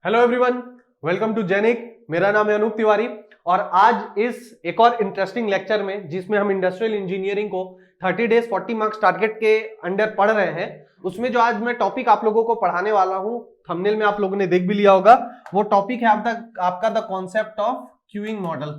Hello everyone, welcome to जेनिक। मेरा नाम है अनूप तिवारी और आज इस एक और इंटरेस्टिंग लेक्चर में जिसमें हम इंडस्ट्रियल इंजीनियरिंग को 30 डेज 40 मार्क्स टारगेट के अंडर पढ़ रहे हैं, उसमें जो आज मैं टॉपिक आप लोगों को पढ़ाने वाला हूं, थंबनेल में आप लोगों ने देख भी लिया होगा, वो टॉपिक है आपका the concept of queuing model.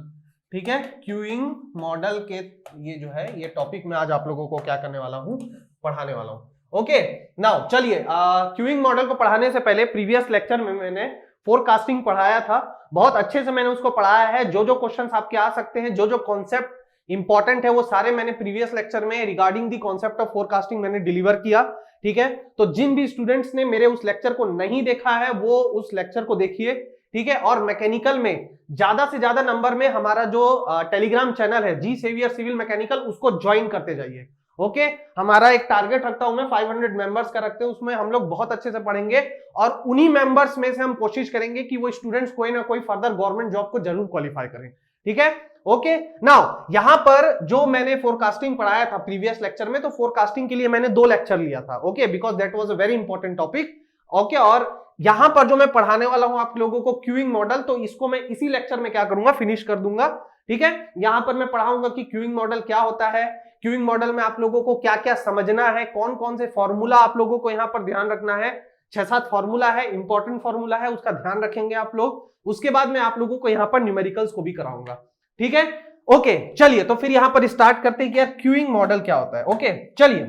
ठीक है, क्यूइंग मॉडल के ये जो है ये टॉपिक मैं आज आप लोगों को क्या करने वाला हूं, पढ़ाने वाला हूं। ओके, नाउ चलिए, क्यूइंग मॉडल को पढ़ाने से पहले प्रीवियस लेक्चर में मैंने फोरकास्टिंग पढ़ाया था, बहुत अच्छे से मैंने उसको पढ़ाया है। जो जो क्वेश्चंस आपके आ सकते हैं, जो जो कॉन्सेप्ट इंपॉर्टेंट है, वो सारे मैंने प्रीवियस लेक्चर में regarding the concept of forecasting मैंने डिलीवर किया। ठीक है, तो जिन भी स्टूडेंट्स ने मेरे उस लेक्चर को नहीं देखा है वो उस लेक्चर को देखिए। ठीक है, और मैकेनिकल में ज्यादा से ज्यादा नंबर में हमारा जो टेलीग्राम चैनल है जी सेवियर सिविल मैकेनिकल, उसको ज्वाइन करते जाइए। ओके, हमारा एक टारगेट रखता हूं मैं 500 मेंबर्स का रखते हैं, उसमें हम लोग बहुत अच्छे से पढ़ेंगे और उन्हीं मेंबर्स में से हम कोशिश करेंगे कि वो स्टूडेंट्स कोई ना कोई फर्दर गवर्नमेंट जॉब को जरूर क्वालिफाई करें। ठीक है, ओके। नाउ यहां पर जो मैंने फोरकास्टिंग पढ़ाया था प्रीवियस लेक्चर में, तो फोरकास्टिंग के लिए मैंने 2 लेक्चर लिया था। Okay, because that was a very important topic. Okay, और यहां पर जो मैं पढ़ाने वाला हूं आप लोगों को क्यूइंग मॉडल, तो इसको मैं इसी लेक्चर में क्या करूंगा, फिनिश कर दूंगा। ठीक है, यहां पर मैं पढ़ाऊंगा कि क्यूइंग मॉडल क्या होता है, क्यूइंग मॉडल में आप लोगों को क्या क्या समझना है, कौन कौन से फॉर्मूला आप लोगों को यहां पर ध्यान रखना है। 6-7 फॉर्मूला है, इंपॉर्टेंट फॉर्मूला है, उसका ध्यान रखेंगे आप लोग। उसके बाद मैं आप लोगों को यहां पर न्यूमेरिकल्स को भी कराऊंगा। ठीक है, ओके। चलिए, तो फिर यहां पर स्टार्ट करते हैं कि यार क्यूइंग मॉडल क्या होता है। ओके, चलिए,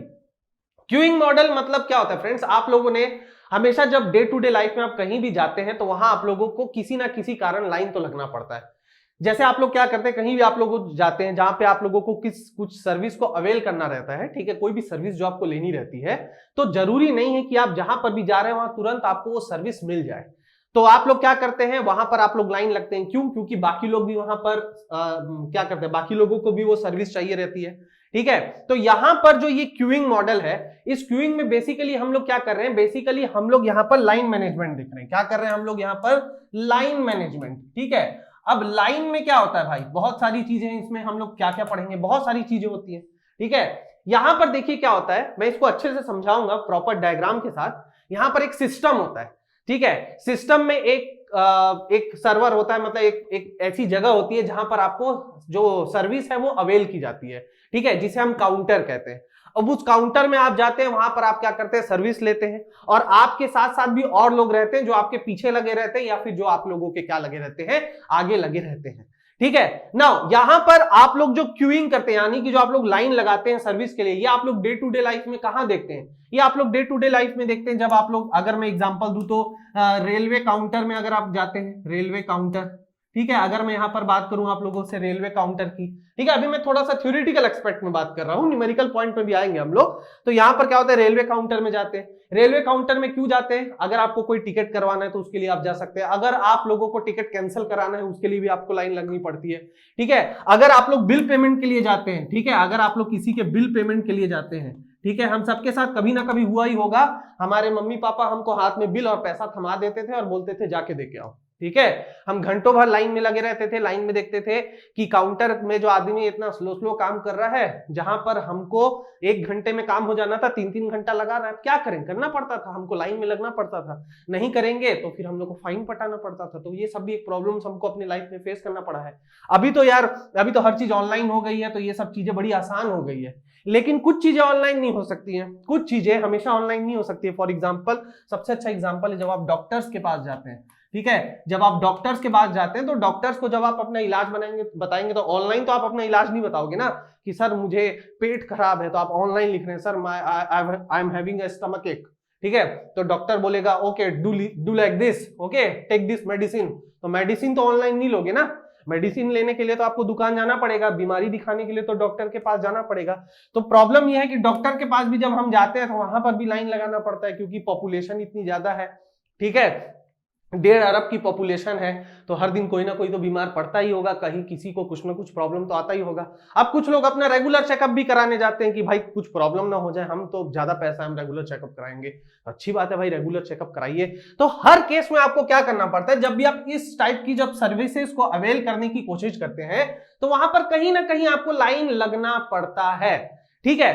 क्यूइंग मॉडल मतलब क्या होता है फ्रेंड्स। आप लोगों ने हमेशा जब डे टू डे लाइफ में आप कहीं भी जाते हैं तो वहां आप लोगों को किसी ना किसी कारण लाइन तो लगना पड़ता है। जैसे आप लोग क्या करते हैं, कहीं भी आप लोग जाते हैं जहां पे आप लोगों को कुछ सर्विस को अवेल करना रहता है। ठीक है, कोई भी सर्विस जो आपको लेनी रहती है, तो जरूरी नहीं है कि आप जहां पर भी जा रहे हैं वहां तुरंत आपको वो सर्विस मिल जाए। तो आप लोग क्या करते हैं, वहां पर आप लोग लाइन लगते हैं। क्यों? क्योंकि बाकी लोग भी वहां पर क्या करते हैं, बाकी लोगों को भी वो सर्विस चाहिए रहती है। ठीक है, तो यहां पर जो ये क्यूइंग मॉडल है, इस क्यूइंग में बेसिकली हम लोग क्या कर रहे हैं, बेसिकली हम लोग यहां पर लाइन मैनेजमेंट देख रहे हैं। क्या कर रहे हैं हम लोग यहां पर, लाइन मैनेजमेंट। ठीक है, अब लाइन में क्या होता है भाई, बहुत सारी चीजें हैं इसमें, हम लोग क्या क्या पढ़ेंगे, बहुत सारी चीजें होती है। ठीक है, यहां पर देखिए क्या होता है, मैं इसको अच्छे से समझाऊंगा प्रॉपर डायग्राम के साथ। यहां पर एक सिस्टम होता है। ठीक है, सिस्टम में एक सर्वर होता है, मतलब एक ऐसी जगह होती है जहां पर आपको जो सर्विस है वो अवेल की जाती है। ठीक है, जिसे हम काउंटर कहते हैं। अब उस काउंटर में आप जाते हैं, वहां पर आप क्या करते हैं, सर्विस लेते हैं, और आपके साथ साथ भी और लोग रहते हैं जो आपके पीछे लगे रहते हैं, या फिर जो आप लोगों के क्या लगे रहते हैं, आगे लगे रहते हैं। ठीक है, नाउ यहां पर आप लोग जो क्यूइंग करते हैं, यानी कि जो आप लोग लाइन लगाते हैं सर्विस के लिए, ये आप लोग डे टू डे लाइफ में कहां देखते हैं, ये आप लोग डे टू डे लाइफ में देखते हैं। जब आप लोग, अगर मैं एग्जांपल दूं तो रेलवे काउंटर में अगर आप जाते हैं, रेलवे काउंटर। ठीक है, अगर मैं यहां पर बात करूं आप लोगों से रेलवे काउंटर की, ठीक है, अभी मैं थोड़ा सा थ्योरेटिकल एस्पेक्ट में बात कर रहा हूं, न्यूमेरिकल पॉइंट पे भी आएंगे हम लोग। तो यहां पर क्या होता है, रेलवे काउंटर में जाते हैं। रेलवे काउंटर में क्यों जाते हैं, अगर आपको कोई टिकट करवाना है तो उसके लिए आप जा सकते हैं, अगर आप लोगों को टिकट कैंसिल कराना है उसके लिए भी आपको लाइन लगनी पड़ती है। ठीक है, अगर आप लोग बिल पेमेंट के लिए जाते हैं, ठीक है, अगर आप लोग किसी के बिल पेमेंट के लिए जाते हैं, ठीक है, हम सबके साथ कभी ना कभी हुआ ही होगा, हमारे मम्मी पापा हमको हाथ में बिल और पैसा थमा देते थे और बोलते थे जाके दे के आओ। ठीक है, हम घंटों भर लाइन में लगे रहते थे, लाइन में देखते थे कि काउंटर में जो आदमी इतना स्लो स्लो काम कर रहा है, जहां पर हमको 1 घंटे में काम हो जाना था, 3-3 घंटा लगा रहा है। क्या करें, करना पड़ता था, हमको लाइन में लगना पड़ता था। नहीं करेंगे तो फिर हम लोग को फाइन पटाना पड़ता था। तो ये सब भी एक प्रॉब्लम हमको अपनी लाइफ में फेस करना पड़ा है। अभी तो यार, अभी तो हर चीज ऑनलाइन हो गई है, तो ये सब चीजें बड़ी आसान हो गई है। लेकिन कुछ चीजें ऑनलाइन नहीं हो सकती हैं, कुछ चीजें हमेशा ऑनलाइन नहीं हो सकती है। फॉर एग्जाम्पल, सबसे अच्छा एग्जाम्पल है जब आप डॉक्टर्स के पास जाते हैं। ठीक है, जब आप डॉक्टर्स के पास जाते हैं तो डॉक्टर्स को जब आप अपना इलाज बताएंगे तो ऑनलाइन तो आप अपना इलाज नहीं बताओगे ना, कि सर मुझे पेट खराब है, तो आप ऑनलाइन लिख रहे हैं sir I am having a stomach ache. ठीक है, तो डॉक्टर बोलेगा okay do like this, okay take this medicine. तो मेडिसिन तो ऑनलाइन नहीं लोगे ना, मेडिसिन लेने के लिए तो आपको दुकान जाना पड़ेगा, बीमारी दिखाने के लिए तो डॉक्टर के पास जाना पड़ेगा। तो प्रॉब्लम यह है कि डॉक्टर के पास भी जब हम जाते हैं तो वहां पर भी लाइन लगाना पड़ता है, क्योंकि पॉपुलेशन इतनी ज्यादा है। ठीक है, 1.5 अरब की पॉपुलेशन है, तो हर दिन कोई ना कोई तो बीमार पड़ता ही होगा, कहीं किसी को कुछ ना कुछ प्रॉब्लम तो आता ही होगा। अब कुछ लोग अपना रेगुलर चेकअप भी कराने जाते हैं कि भाई कुछ प्रॉब्लम ना हो जाए, हम तो ज्यादा पैसा हम रेगुलर चेकअप कराएंगे। अच्छी बात है भाई, रेगुलर चेकअप कराइए। तो हर केस में आपको क्या करना पड़ता है, जब भी आप इस टाइप की जब सर्विसेज को अवेल करने की कोशिश करते हैं, तो वहां पर कहीं ना कहीं आपको लाइन लगना पड़ता है। ठीक है,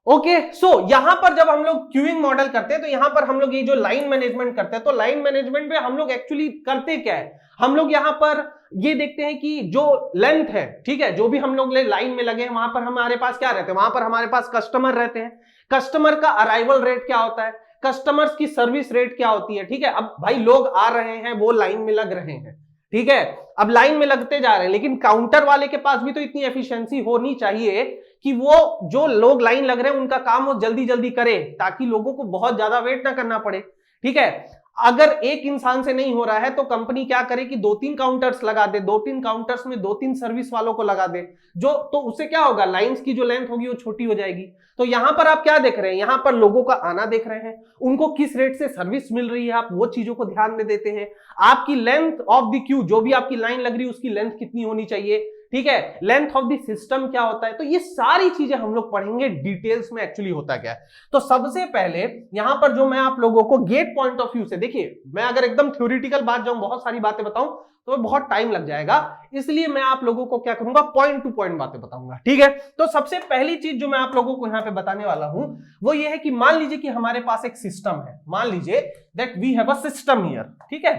ओके सो यहां पर जब हम लोग क्यूइंग मॉडल करते हैं तो यहां पर हम लोग ये जो लाइन मैनेजमेंट करते हैं, तो लाइन मैनेजमेंट में हम लोग एक्चुअली करते क्या है, हम लोग यहां पर ये देखते हैं कि जो लेंथ है, ठीक है, जो भी हम लोग लाइन में लगे हैं वहां पर हमारे पास क्या रहते हैं, वहां पर हमारे पास कस्टमर रहते हैं, कस्टमर का अराइवल रेट क्या होता है, कस्टमर्स की सर्विस रेट क्या होती है, ठीक है। अब भाई लोग आ रहे हैं, वो लाइन में लग रहे हैं, ठीक है, अब लाइन में लगते जा रहे हैं, लेकिन काउंटर वाले के पास भी तो इतनी एफिशिएंसी होनी चाहिए कि वो जो लोग लाइन लग रहे हैं उनका काम वो जल्दी जल्दी करे, ताकि लोगों को बहुत ज्यादा वेट ना करना पड़े, ठीक है। अगर एक इंसान से नहीं हो रहा है तो कंपनी क्या करे कि 2-3 काउंटर्स लगा दे, 2-3 काउंटर्स में 2-3 सर्विस वालों को लगा दे, जो तो उससे क्या होगा, लाइंस की जो लेंथ होगी वो छोटी हो जाएगी। तो यहां पर आप क्या देख रहे हैं, यहां पर लोगों का आना देख रहे हैं, उनको किस रेट से सर्विस मिल रही है, आप वो चीजों को ध्यान में देते हैं। आपकी लेंथ ऑफ द क्यू, जो भी आपकी लाइन लग रही है उसकी लेंथ कितनी होनी चाहिए, ठीक है, लेंथ ऑफ द सिस्टम क्या होता है, तो ये सारी चीजें हम लोग पढ़ेंगे डिटेल्स में एक्चुअली होता क्या है। तो सबसे पहले यहां पर जो मैं आप लोगों को गेट पॉइंट ऑफ व्यू से, देखिए मैं अगर एकदम थ्योरेटिकल बात जाऊं, बहुत सारी बातें बताऊं तो बहुत टाइम लग जाएगा, इसलिए मैं आप लोगों को क्या करूंगा, पॉइंट टू पॉइंट बातें बताऊंगा, ठीक है। तो सबसे पहली चीज जो मैं आप लोगों को यहां पे बताने वाला हूं वो ये है कि मान लीजिए कि हमारे पास एक सिस्टम है, मान लीजिए that we have a system here, ठीक है,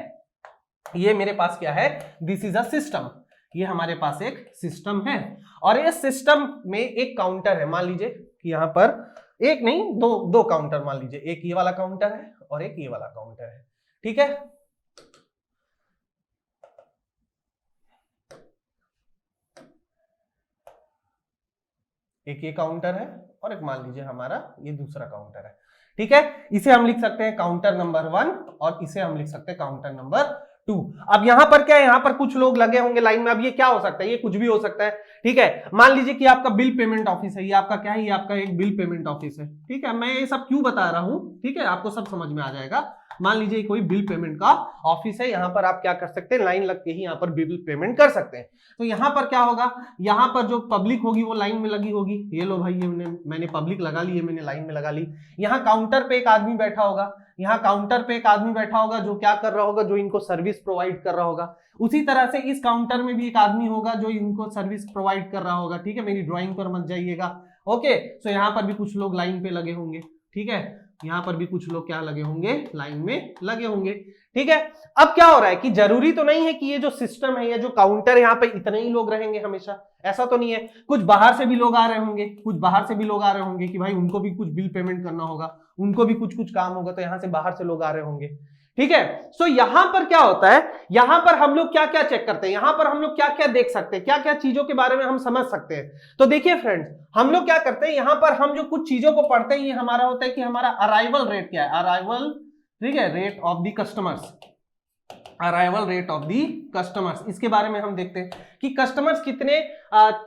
ये मेरे पास क्या है, दिस इज अ सिस्टम, ये हमारे पास एक सिस्टम है, और इस सिस्टम में एक काउंटर है, मान लीजिए कि यहां पर एक नहीं दो काउंटर, मान लीजिए एक ये वाला काउंटर है और एक ये वाला काउंटर है, ठीक है। एक ये काउंटर है और एक मान लीजिए हमारा ये दूसरा काउंटर है, ठीक है। इसे हम लिख सकते हैं काउंटर नंबर 1 और इसे हम लिख सकते हैं काउंटर नंबर 2। अब यहां पर क्या है, यहां पर कुछ लोग लगे होंगे लाइन में, अब ये क्या हो सकता है, ये कुछ भी हो सकता है, ठीक है। मान लीजिए कि आपका बिल पेमेंट ऑफिस है, ये आपका क्या है, ये आपका एक बिल पेमेंट ऑफिस है, ठीक है। मैं ये सब क्यों बता रहा हूं, ठीक है, आपको सब समझ में आ जाएगा। मान लीजिए कोई बिल पेमेंट का ऑफिस है, यहां पर आप क्या कर सकते हैं, लाइन लग के ही यहां पर बिल पेमेंट कर सकते हैं। तो यहां पर क्या होगा, यहां पर जो पब्लिक होगी वो लाइन में लगी होगी, ये लो भाई, ये मैंने पब्लिक लगा ली है, मैंने लाइन में लगा ली। यहाँ काउंटर पे एक आदमी बैठा होगा, यहाँ काउंटर पे एक आदमी बैठा होगा जो क्या कर रहा होगा, जो इनको सर्विस प्रोवाइड कर रहा होगा। उसी तरह से इस काउंटर में भी एक आदमी होगा जो इनको सर्विस प्रोवाइड कर रहा होगा, ठीक है, मेरी ड्राइंग पर मत जाइएगा, ओके। सो यहाँ पर भी कुछ लोग लाइन पे लगे होंगे, ठीक है, यहाँ पर भी कुछ लोग क्या लगे होंगे, लाइन में लगे होंगे, ठीक है। अब क्या हो रहा है कि जरूरी तो नहीं है कि ये जो सिस्टम है, ये जो काउंटर, यहाँ पे इतने ही लोग रहेंगे हमेशा, ऐसा तो नहीं है, कुछ बाहर से भी लोग आ रहे होंगे, कुछ बाहर से भी लोग आ रहे होंगे कि भाई उनको भी कुछ बिल पेमेंट करना होगा, उनको भी कुछ कुछ काम होगा, तो यहाँ से बाहर से लोग आ रहे होंगे, ठीक है। सो यहां पर क्या होता है, यहां पर हम लोग क्या क्या चेक करते हैं, यहां पर हम लोग क्या क्या देख सकते हैं, क्या क्या चीजों के बारे में हम समझ सकते हैं। तो देखिए फ्रेंड्स, हम लोग क्या करते हैं, यहां पर हम जो कुछ चीजों को पढ़ते हैं, ये हमारा होता है कि हमारा अराइवल रेट क्या है, अराइवल, ठीक है, rate of the customers, arrival rate of the customers, इसके बारे में हम देखते हैं कि कस्टमर्स कितने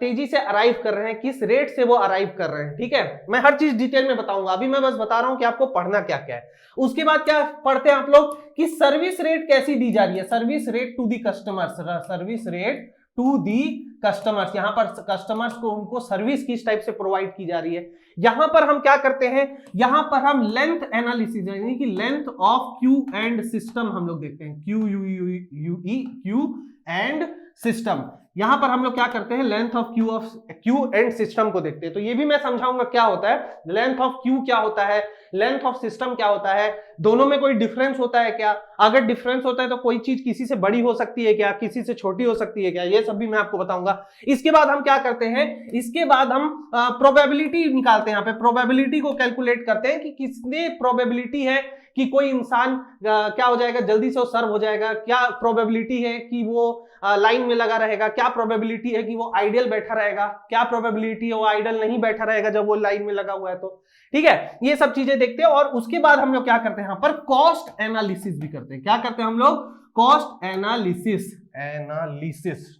तेजी से अराइव कर रहे हैं, किस रेट से वो अराइव कर रहे हैं, ठीक है। मैं हर चीज डिटेल में बताऊंगा, अभी मैं बस बता रहा हूं कि आपको पढ़ना क्या क्या है। उसके बाद क्या पढ़ते हैं आप लोग कि सर्विस रेट कैसी दी जा रही है, service rate to the customers, service rate to the customers, यहां पर कस्टमर्स को उनको सर्विस किस टाइप से प्रोवाइड की जा रही है। यहां पर हम क्या करते हैं, यहां पर हम लेंथ एनालिसिस, यानी कि length of Q and system हम लोग देखते हैं, Q U you E Q and system. यहां पर हम लोग क्या करते हैं, length of Q and system को देखते हैं। तो ये भी मैं समझाऊंगा क्या होता है, लेंथ ऑफ क्यू क्या होता है, लेंथ ऑफ सिस्टम क्या होता है, दोनों में कोई डिफरेंस होता है क्या, अगर डिफरेंस होता है तो कोई चीज किसी से बड़ी हो सकती है क्या, किसी से छोटी हो सकती है क्या, ये सब भी मैं आपको बताऊंगा। इसके बाद हम क्या करते हैं, इसके बाद हम प्रोबेबिलिटी निकालते हैं, यहाँ पे प्रोबेबिलिटी को कैलकुलेट करते हैं कि कितने प्रोबेबिलिटी है कि कोई इंसान क्या हो जाएगा, जल्दी से वो सर्व हो जाएगा, क्या प्रोबेबिलिटी है कि वो लाइन में लगा रहेगा, क्या प्रोबेबिलिटी है कि वो आइडियल बैठा रहेगा, क्या प्रोबेबिलिटी है वो आइडियल नहीं बैठा रहेगा जब वो लाइन में लगा हुआ है, तो ठीक है, ये सब चीजें देखते हैं। और उसके बाद हम लोग क्या करते हैं, यहाँ पर कॉस्ट एनालिसिस भी करते हैं। क्या करते हैं हम लोग, कॉस्ट एनालिसिस,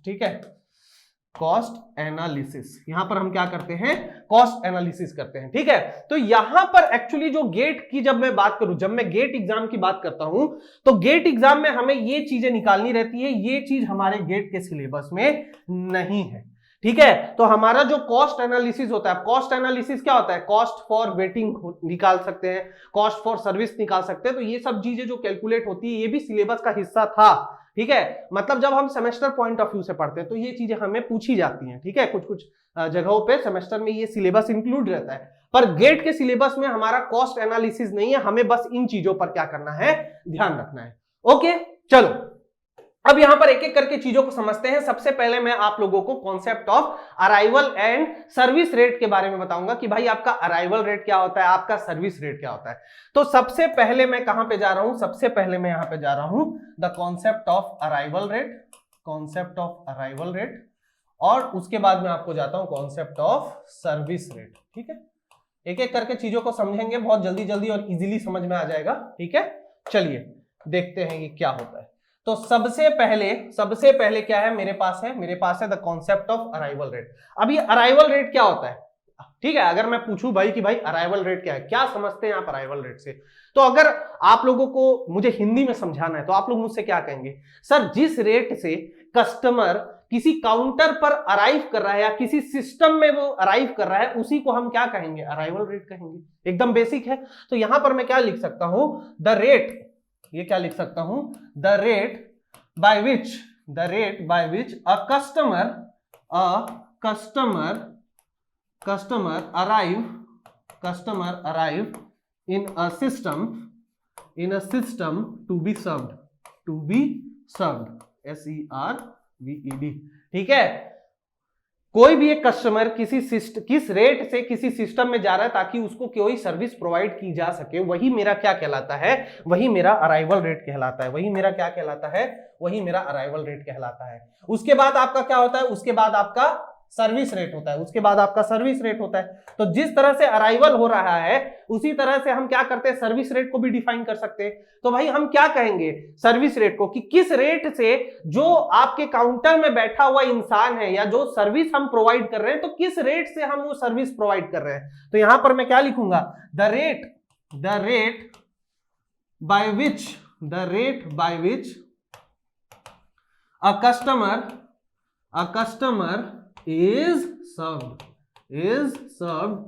ठीक है, कॉस्ट एनालिसिस, यहां पर हम क्या करते हैं, कॉस्ट एनालिसिस करते हैं, ठीक है। तो यहां पर एक्चुअली जो गेट की जब मैं बात करूं, जब मैं गेट एग्जाम की बात करता हूं, तो गेट एग्जाम में हमें ये चीजें निकालनी रहती है, ये चीज हमारे गेट के सिलेबस में नहीं है, ठीक है। तो हमारा जो कॉस्ट एनालिसिस होता है, कॉस्ट एनालिसिस क्या होता है, कॉस्ट फॉर वेटिंग निकाल सकते हैं, कॉस्ट फॉर सर्विस निकाल सकते हैं, तो ये सब चीजें जो कैलकुलेट होती है ये भी सिलेबस का हिस्सा था, ठीक है, मतलब जब हम सेमेस्टर पॉइंट ऑफ व्यू से पढ़ते हैं तो ये चीजें हमें पूछी जाती हैं, ठीक है, कुछ कुछ जगहों पे सेमेस्टर में ये सिलेबस इंक्लूड रहता है, पर गेट के सिलेबस में हमारा कॉस्ट एनालिसिस नहीं है, हमें बस इन चीजों पर क्या करना है, ध्यान रखना है। ओके, चलो अब यहां पर एक एक करके चीजों को समझते हैं। सबसे पहले मैं आप लोगों को concept of arrival and service rate के बारे में बताऊंगा कि भाई आपका अराइवल रेट क्या होता है, आपका सर्विस रेट क्या होता है। तो सबसे पहले मैं कहां पे जा रहा हूं, सबसे पहले मैं यहां पे जा रहा हूं the concept of arrival rate, concept of arrival rate, और उसके बाद मैं आपको जाता हूं कॉन्सेप्ट ऑफ सर्विस रेट। ठीक है, एक एक करके चीजों को समझेंगे, बहुत जल्दी जल्दी और इजीली समझ में आ जाएगा। ठीक है, चलिए देखते हैं ये क्या होता है। तो सबसे पहले क्या है मेरे पास है the concept of arrival rate. अभी अराइवल रेट क्या होता है, ठीक है, अगर मैं पूछूं भाई कि भाई अराइवल रेट क्या है, क्या समझते हैं आप अराइवल रेट से, तो अगर आप लोगों को मुझे हिंदी में समझाना है तो आप लोग मुझसे क्या कहेंगे, सर जिस रेट से कस्टमर किसी काउंटर पर अराइव कर रहा है या किसी सिस्टम में वो अराइव कर रहा है, उसी को हम क्या कहेंगे, अराइवल रेट कहेंगे। एकदम बेसिक है। तो यहां पर मैं क्या लिख सकता हूं, द रेट, ये क्या लिख सकता हूं, the rate by which a customer arrive in a system to be served SERVED। ठीक है, कोई भी एक कस्टमर किस रेट से किसी सिस्टम में जा रहा है ताकि उसको कोई सर्विस प्रोवाइड की जा सके, वही मेरा क्या कहलाता है, वही मेरा अराइवल रेट कहलाता है। वही मेरा क्या कहलाता है, वही मेरा अराइवल रेट कहलाता है। उसके बाद आपका क्या होता है, उसके बाद आपका सर्विस रेट होता है, उसके बाद आपका सर्विस रेट होता है। तो जिस तरह से अराइवल हो रहा है उसी तरह से हम क्या करते हैं, सर्विस रेट को भी डिफाइन कर सकते हैं। तो भाई हम क्या कहेंगे सर्विस रेट को, कि किस रेट से जो आपके काउंटर में बैठा हुआ इंसान है या जो सर्विस हम प्रोवाइड कर रहे हैं, तो किस रेट से हम वो सर्विस प्रोवाइड कर रहे हैं। तो यहां पर मैं क्या लिखूंगा, the rate by which a customer is served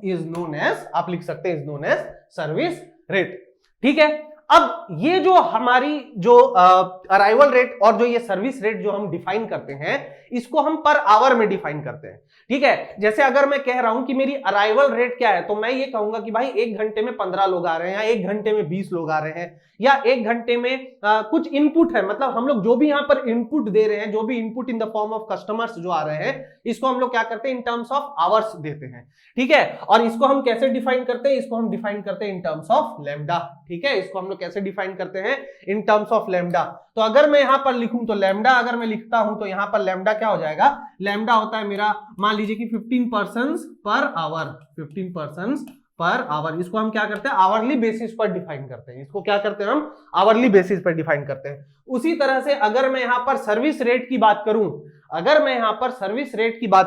is known as, आप लिख सकते हैं, is known as service rate. ठीक है, अब ये जो हमारी जो अराइवल रेट और जो ये सर्विस रेट जो हम डिफाइन करते हैं, इसको हम पर आवर में डिफाइन करते हैं। ठीक है, जैसे अगर मैं कह रहा हूं कि मेरी अराइवल रेट क्या है, तो मैं ये कहूंगा कि भाई 1 घंटे में 15 लोग आ रहे हैं, या 1 घंटे में 20 लोग आ रहे हैं, या 1 घंटे में कुछ इनपुट है, मतलब हम लोग जो भी यहां पर इनपुट दे रहे हैं, जो भी input in the form of customers जो आ रहे हैं, इसको हम लोग क्या करते हैं, इन टर्म्स ऑफ आवर्स देते हैं। ठीक है, और इसको हम कैसे डिफाइन करते हैं, इसको हम डिफाइन करते हैं इन टर्म्स ऑफ लैम्डा। ठीक है, इसको हम लोग कैसे डिफाइन करते हैं, इन टर्म्स ऑफ लैम्डा। तो अगर मैं यहां पर लिखूं तो लैम्डा, अगर मैं लिखता हूं तो यहां पर लैम्डा क्या हो जाएगा, लैम्डा होता है मेरा, मान लीजिए कि 15% पर आवर, 15% पर आवर। इसको हम क्या करते हैं, आवरली बेसिस पर डिफाइन करते हैं। इसको क्या करते हैं, हम आवरली बेसिस पर डिफाइन करते हैं। उसी तरह से अगर मैं यहां पर सर्विस रेट की बात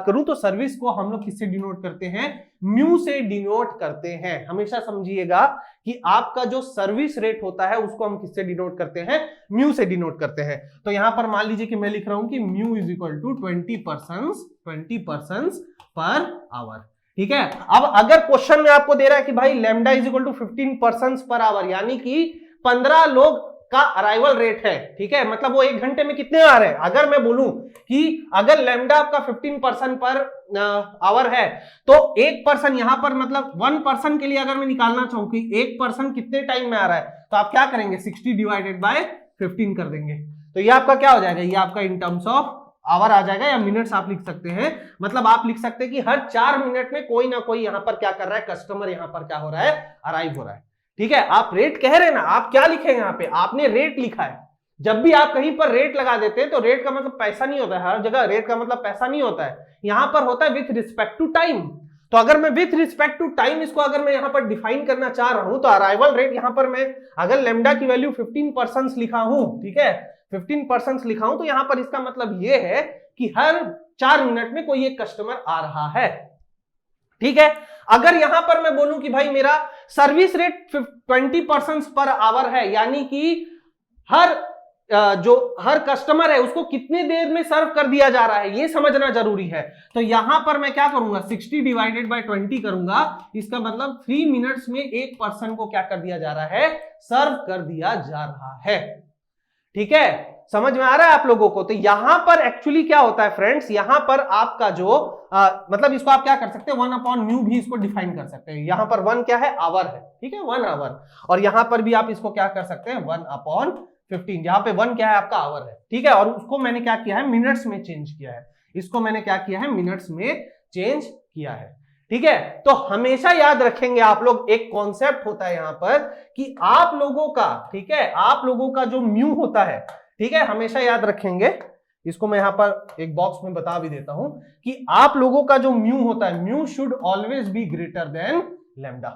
करूं, तो सर्विस को हम लोग किससे डिनोट करते हैं, म्यू से डिनोट करते हैं। हमेशा समझिएगा कि आपका जो सर्विस रेट होता है उसको हम किससे डिनोट करते हैं, म्यू से डिनोट करते हैं। तो यहां पर मान लीजिए कि मैं लिख रहा हूं कि mu is equal to 20% per hour. ठीक है, अब अगर क्वेश्चन में आपको दे रहा है कि भाई lambda is equal to 15% per hour, यानी कि 15 लोग का अराइवल रेट है। ठीक है, मतलब वो 1 घंटे में कितने आ रहे हैं। अगर मैं बोलूं कि अगर लैम्डा आपका 15% पर आवर है, तो 1% यहां पर, मतलब 1% के लिए अगर मैं निकालना चाहूं कि 1% कितने टाइम में आ रहा है, तो आप क्या करेंगे, 60 डिवाइडेड बाय 15 कर देंगे। तो ये आपका क्या हो जाएगा, ये आपका इन टर्म्स ऑफ आवर आ जाएगा, या मिनट्स आप लिख सकते हैं। मतलब आप लिख सकते हैं कि हर 4 मिनट में कोई ना कोई यहां पर क्या कर रहा है, कस्टमर यहां पर क्या हो रहा है, अराइव हो रहा है। ठीक है, आप रेट कह रहे हैं ना, आप क्या लिखेंगे यहाँ पे, आपने रेट लिखा है। जब भी आप कहीं पर रेट लगा देते हैं तो रेट का मतलब पैसा नहीं होता है, हर जगह रेट का मतलब पैसा नहीं होता है, यहां पर होता है विथ रिस्पेक्ट टू टाइम। तो अगर मैं विथ रिस्पेक्ट टू टाइम इसको अगर मैं यहां पर डिफाइन करना चाह रहा हूं, तो अराइवल रेट यहां पर मैं अगर लैम्डा की वैल्यू 15% लिखा हूं, ठीक है, 15% लिखा हूं, तो यहां पर इसका मतलब यह है कि हर 4 मिनट में कोई एक कस्टमर आ रहा है। ठीक है, अगर यहां पर मैं बोलूं कि भाई मेरा सर्विस रेट 20% पर आवर है, यानी कि हर कस्टमर है उसको कितनी देर में सर्व कर दिया जा रहा है, ये समझना जरूरी है। तो यहां पर मैं क्या करूंगा, 60 डिवाइडेड बाय 20 करूंगा। इसका मतलब 3 मिनट्स में एक पर्सन को क्या कर दिया जा रहा है, सर्व कर दिया जा रहा है। ठीक है, समझ में आ रहा है आप लोगों को? तो यहां पर एक्चुअली क्या होता है फ्रेंड्स, यहां पर आपका जो मतलब इसको आप क्या कर सकते हैं, 1/μ भी इसको डिफाइन कर सकते हैं। यहां पर 1 क्या है, आवर है, ठीक है, 1 आवर। और यहां पर भी आप इसको क्या कर सकते हैं, 1/15। यहां पे 1 क्या है, आपका आवर है, ठीक है। और उसको मैंने क्या किया है, मिनट्स में चेंज किया है। इसको मैंने क्या किया है, मिनट्स में चेंज किया है, ठीक है। तो हमेशा याद रखेंगे आप लोग, एक कॉन्सेप्ट होता है यहां पर कि आप लोगों का, ठीक है, आप लोगों का जो म्यू होता है, ठीक है, हमेशा याद रखेंगे। इसको मैं यहां पर एक बॉक्स में बता भी देता हूं कि आप लोगों का जो म्यू होता है, mu should always be greater than lambda,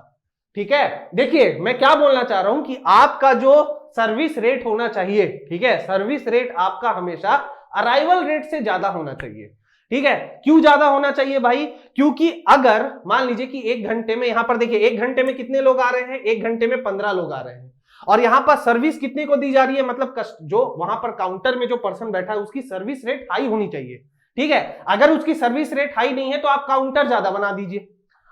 ठीक है। देखिए मैं क्या बोलना चाह रहा हूं कि आपका जो सर्विस रेट होना चाहिए, ठीक है, सर्विस रेट आपका हमेशा अराइवल रेट से ज्यादा होना चाहिए, ठीक है। क्यों ज्यादा होना चाहिए भाई, क्योंकि अगर मान लीजिए कि 1 घंटे में, यहां पर देखिए 1 घंटे में कितने लोग आ रहे हैं, 1 घंटे में 15 लोग आ रहे हैं, और यहां पर सर्विस कितने को दी जा रही है, मतलब जो वहां पर काउंटर में जो पर्सन बैठा है उसकी सर्विस रेट हाई होनी चाहिए, ठीक है। अगर उसकी सर्विस रेट हाई नहीं है तो आप काउंटर ज्यादा बना दीजिए,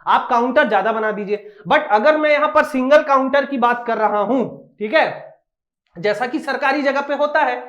आप काउंटर ज्यादा बना दीजिए। बट अगर मैं यहां पर सिंगल काउंटर की बात कर रहा हूं, ठीक है, जैसा कि सरकारी जगह पे होता है,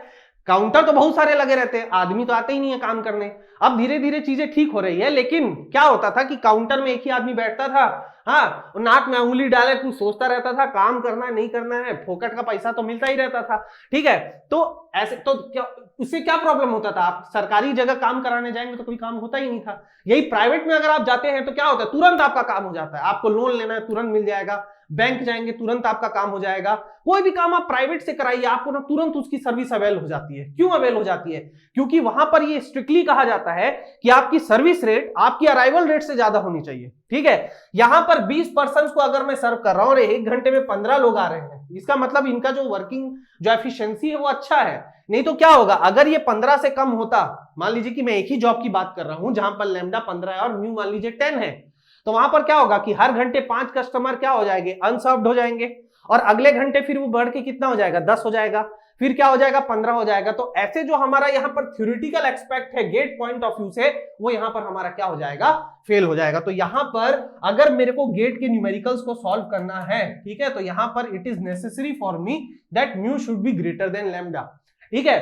काउंटर तो बहुत सारे लगे रहते हैं, आदमी तो आते ही नहीं है काम करने। अब धीरे धीरे चीजें ठीक हो रही है, लेकिन क्या होता था कि काउंटर में एक ही आदमी बैठता था, हाँ, नाक में उंगली डाले कुछ सोचता रहता था, काम करना है नहीं करना है, फोकट का पैसा तो मिलता ही रहता था, ठीक है। तो ऐसे तो क्या, उससे क्या प्रॉब्लम होता था, आप सरकारी जगह काम कराने जाएंगे तो कोई काम होता ही नहीं था। यही प्राइवेट में अगर आप जाते हैं तो क्या होता है, तुरंत आपका काम हो जाता है, आपको लोन लेना है तुरंत मिल जाएगा, बैंक जाएंगे तुरंत आपका काम हो जाएगा। कोई भी काम आप प्राइवेट से कराइए, आपको ना तुरंत उसकी सर्विस अवेल हो जाती है। क्यों अवेल हो जाती है, क्योंकि वहां पर ये स्ट्रिक्टली कहा जाता है कि आपकी सर्विस रेट आपकी अराइवल रेट से ज्यादा होनी चाहिए, ठीक है। यहां पर 20 पर्सन को अगर मैं सर्व कर रहा हूं और 1 घंटे में 15 लोग आ रहे हैं, इसका मतलब इनका जो वर्किंग जो एफिशिएंसी है वो अच्छा है। नहीं तो क्या होगा, अगर ये 15 से कम होता, मान लीजिए कि मैं एक ही जॉब की बात कर रहा हूं जहां पर लैम्डा 15 है और म्यू मान लीजिए 10 है, तो वहां पर क्या होगा कि हर घंटे 5 कस्टमर क्या हो जाएंगे, अनसर्व्ड हो जाएंगे, और अगले घंटे फिर वो बढ़ के कितना हो जाएगा, 10 हो जाएगा, फिर क्या हो जाएगा, 15 हो जाएगा। तो ऐसे जो हमारा यहाँ पर थ्योरेटिकल एक्सपेक्ट है गेट पॉइंट ऑफ व्यू से, वो यहाँ पर हमारा क्या हो जाएगा, फेल हो जाएगा। तो यहाँ पर अगर मेरे को गेट के न्यूमेरिकल्स को सॉल्व करना है, ठीक है, तो यहाँ पर it is necessary for me that mu should be greater than lambda, ठीक है।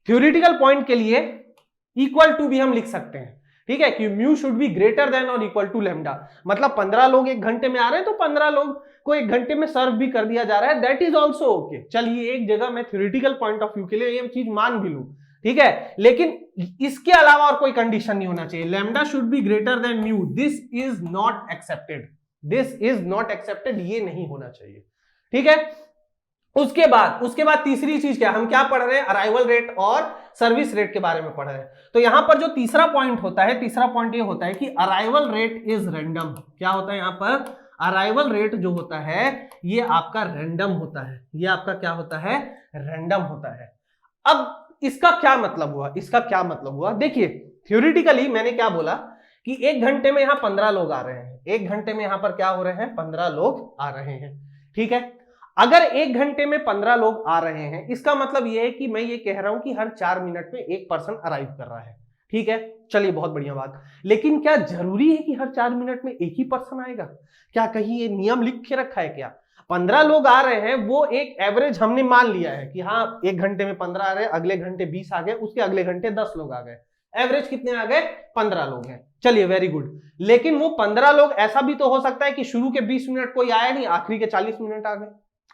थ्योरेटिकल पॉइंट के लिए इक्वल टू भी हम लिख सकते हैं, ठीक है, कि mu should be greater than और इक्वल टू लैम्डा। मतलब 15 लोग 1 घंटे में आ रहे हैं तो 15 लोग को 1 घंटे में सर्व भी कर दिया जा रहा है, दैट इज ऑल्सो ओके। चलिए एक जगह मैं थ्योरेटिकल पॉइंट ऑफ व्यू के लिए ये चीज मान भी लूं, ठीक है, लेकिन इसके अलावा और कोई कंडीशन नहीं होना चाहिए। Lambda should be greater than mu, this is not accepted, this is not accepted, ये नहीं होना चाहिए, ठीक है। उसके बाद तीसरी चीज क्या, हम क्या पढ़ रहे हैं, अराइवल रेट और सर्विस रेट के बारे में पढ़ रहे हैं। तो यहां पर जो तीसरा पॉइंट होता है, तीसरा पॉइंट ये होता है कि अराइवल रेट इज रैंडम। क्या होता है यहां पर, अराइवल रेट जो होता है ये आपका रैंडम होता है, ये आपका क्या होता है, रैंडम होता है। अब इसका क्या मतलब हुआ, इसका क्या मतलब हुआ, देखिए थ्योरेटिकली मैंने क्या बोला कि 1 घंटे में यहां 15 लोग आ रहे हैं, 1 घंटे में यहां पर क्या हो रहे हैं, 15 लोग आ रहे हैं, ठीक है। अगर 1 घंटे में 15 लोग आ रहे हैं, इसका मतलब यह है कि मैं ये कह रहा हूं कि हर 4 मिनट में 1 पर्सन अराइव कर रहा है, ठीक है। चलिए बहुत बढ़िया बात, लेकिन क्या जरूरी है कि हर 4 मिनट में एक ही पर्सन आएगा, क्या कहीं ये नियम लिख के रखा है क्या। 15 लोग आ रहे हैं, वो एक एवरेज हमने मान लिया है कि हाँ 1 घंटे में 15 आ रहे हैं, अगले घंटे 20 आ गए, उसके अगले घंटे 10 लोग आ गए, एवरेज कितने आ गए, 15 लोग हैं। चलिए वेरी गुड, लेकिन वो 15 लोग ऐसा भी तो हो सकता है कि शुरू के 20 मिनट कोई आया नहीं, आखिरी के 40 मिनट आ गए,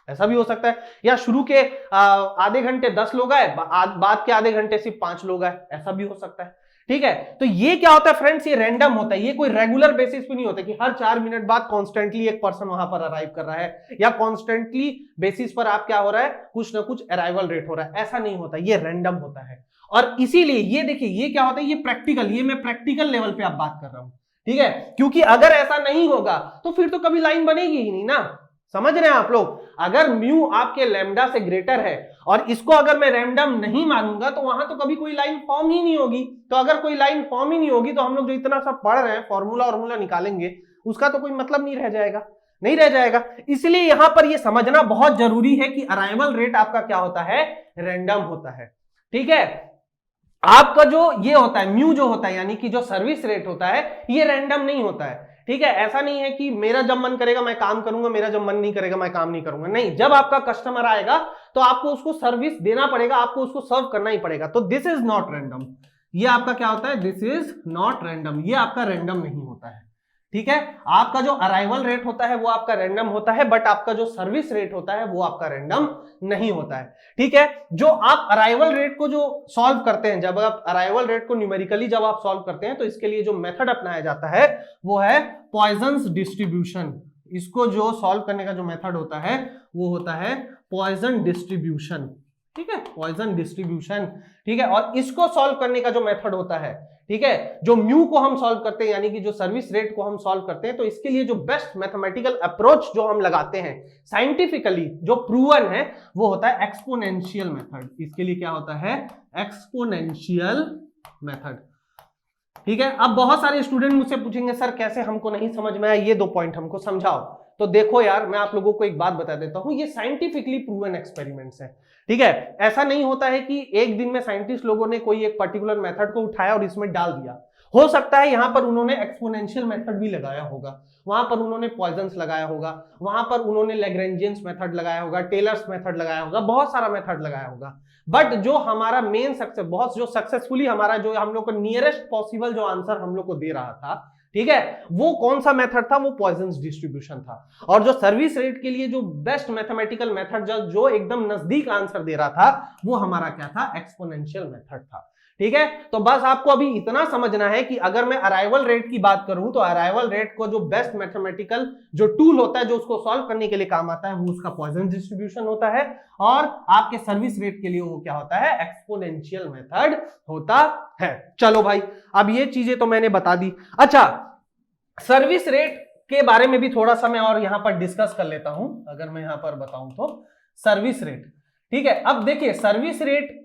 ऐसा भी हो सकता है। या शुरू के आधे घंटे 10 लोग आए, बाद के आधे घंटे सिर्फ 5 लोग आए, ऐसा भी हो सकता है, ठीक है। तो ये क्या होता है फ्रेंड्स, ये रैंडम होता है, ये कोई रेगुलर बेसिस पे नहीं होता कि हर 4 मिनट बाद कॉन्स्टेंटली एक पर्सन वहां पर अराइव कर रहा है, या कॉन्स्टेंटली बेसिस पर आप क्या हो रहा है, कुछ ना कुछ अराइवल रेट हो रहा है, ऐसा नहीं होता, ये रैंडम होता है। और इसीलिए ये देखिए ये क्या होता है, ये प्रैक्टिकल, ये मैं प्रैक्टिकल लेवल पे आप बात कर रहा हूं, ठीक है। क्योंकि अगर ऐसा नहीं होगा तो फिर तो कभी लाइन बनेगी ही नहीं ना, समझ रहे हैं आप लोग। अगर म्यू आपके लैम्डा से ग्रेटर है और इसको अगर मैं रैंडम नहीं मानूंगा तो वहां तो कभी कोई लाइन फॉर्म ही नहीं होगी। तो अगर कोई लाइन फॉर्म ही नहीं होगी तो हम लोग जो इतना सब पढ़ रहे हैं, फॉर्मूला निकालेंगे, उसका तो कोई मतलब नहीं रह जाएगा, नहीं रह जाएगा। इसलिए यहां पर यह समझना बहुत जरूरी है कि अराइवल रेट आपका क्या होता है, रैंडम होता है, ठीक है। आपका जो ये होता है म्यू जो होता है, यानी कि जो सर्विस रेट होता है, ये रैंडम नहीं होता है, ठीक है, ऐसा नहीं है कि मेरा जब मन करेगा मैं काम करूंगा, मेरा जब मन नहीं करेगा मैं काम नहीं करूंगा, नहीं, जब आपका कस्टमर आएगा तो आपको उसको सर्विस देना पड़ेगा, आपको उसको सर्व करना ही पड़ेगा। तो दिस इज नॉट रैंडम, ये आपका क्या होता है, दिस इज नॉट रैंडम, ये आपका रैंडम नहीं होता है। ठीक है, आपका जो अराइवल रेट होता है वो आपका रैंडम होता है, बट आपका जो सर्विस रेट होता है वो आपका रैंडम नहीं होता है। ठीक है, जो आप अराइवल रेट को जो सॉल्व करते हैं, जब आप अराइवल रेट को न्यूमेरिकली जब आप सॉल्व करते हैं तो इसके लिए जो मेथड अपनाया जाता है वो है पॉइजन्स डिस्ट्रीब्यूशन। इसको जो सॉल्व करने का जो मेथड होता है वो होता है पॉइजन डिस्ट्रीब्यूशन। ठीक है, पॉइजन डिस्ट्रीब्यूशन। ठीक है, और इसको सॉल्व करने का जो मेथड होता है, ठीक है, जो म्यू को हम सॉल्व करते हैं यानी कि जो सर्विस रेट को हम सॉल्व करते हैं, तो इसके लिए जो बेस्ट मैथमेटिकल अप्रोच जो हम लगाते हैं साइंटिफिकली जो प्रूवन है वो होता है एक्सपोनेंशियल मेथड। इसके लिए क्या होता है, एक्सपोनेंशियल मेथड। ठीक है, अब बहुत सारे स्टूडेंट मुझसे पूछेंगे सर कैसे, हमको नहीं समझ में आया, ये 2 पॉइंट हमको समझाओ। तो देखो यार, मैं आप लोगों को एक बात बता देता हूं, ये साइंटिफिकली प्रूवन एक्सपेरिमेंट्स है। ठीक है, ऐसा नहीं होता है कि एक दिन में साइंटिस्ट लोगों ने कोई एक पर्टिकुलर मेथड को उठाया और इसमें डाल दिया। हो सकता है यहां पर उन्होंने एक्सपोनेंशियल मेथड भी लगाया होगा, वहां पर उन्होंने पॉइजन्स लगाया होगा, वहां पर उन्होंने लैग्रेंजियंस मेथड लगाया होगा, टेलर्स मेथड लगाया होगा, बहुत सारा मेथड लगाया होगा। बट जो हमारा मेन सक्सेस, बहुत जो सक्सेसफुली हमारा जो हम लोग को नियरेस्ट पॉसिबल जो आंसर हम लोग को दे रहा था, ठीक है, वो कौन सा मेथड था, वो पॉइजन्स डिस्ट्रीब्यूशन था। और जो सर्विस रेट के लिए जो बेस्ट मैथमेटिकल मेथड जो एकदम नजदीक आंसर दे रहा था वो हमारा क्या था, एक्सपोनेंशियल मेथड था। ठीक है, तो बस आपको अभी इतना समझना है कि अगर मैं अराइवल रेट की बात करूं तो अराइवल रेट को जो बेस्ट मैथमेटिकल जो टूल होता है जो उसको सॉल्व करने के लिए काम आता है वो उसका पॉइजन डिस्ट्रीब्यूशन होता है, और आपके सर्विस रेट के लिए वो क्या होता है, एक्सपोनेंशियल मेथड होता है। चलो भाई, अब ये चीजें तो मैंने बता दी। अच्छा, सर्विस रेट के बारे में भी थोड़ा सा मैं और यहां पर डिस्कस कर लेता हूं। अगर मैं यहां पर बताऊं तो सर्विस रेट, ठीक है, अब देखिए सर्विस रेट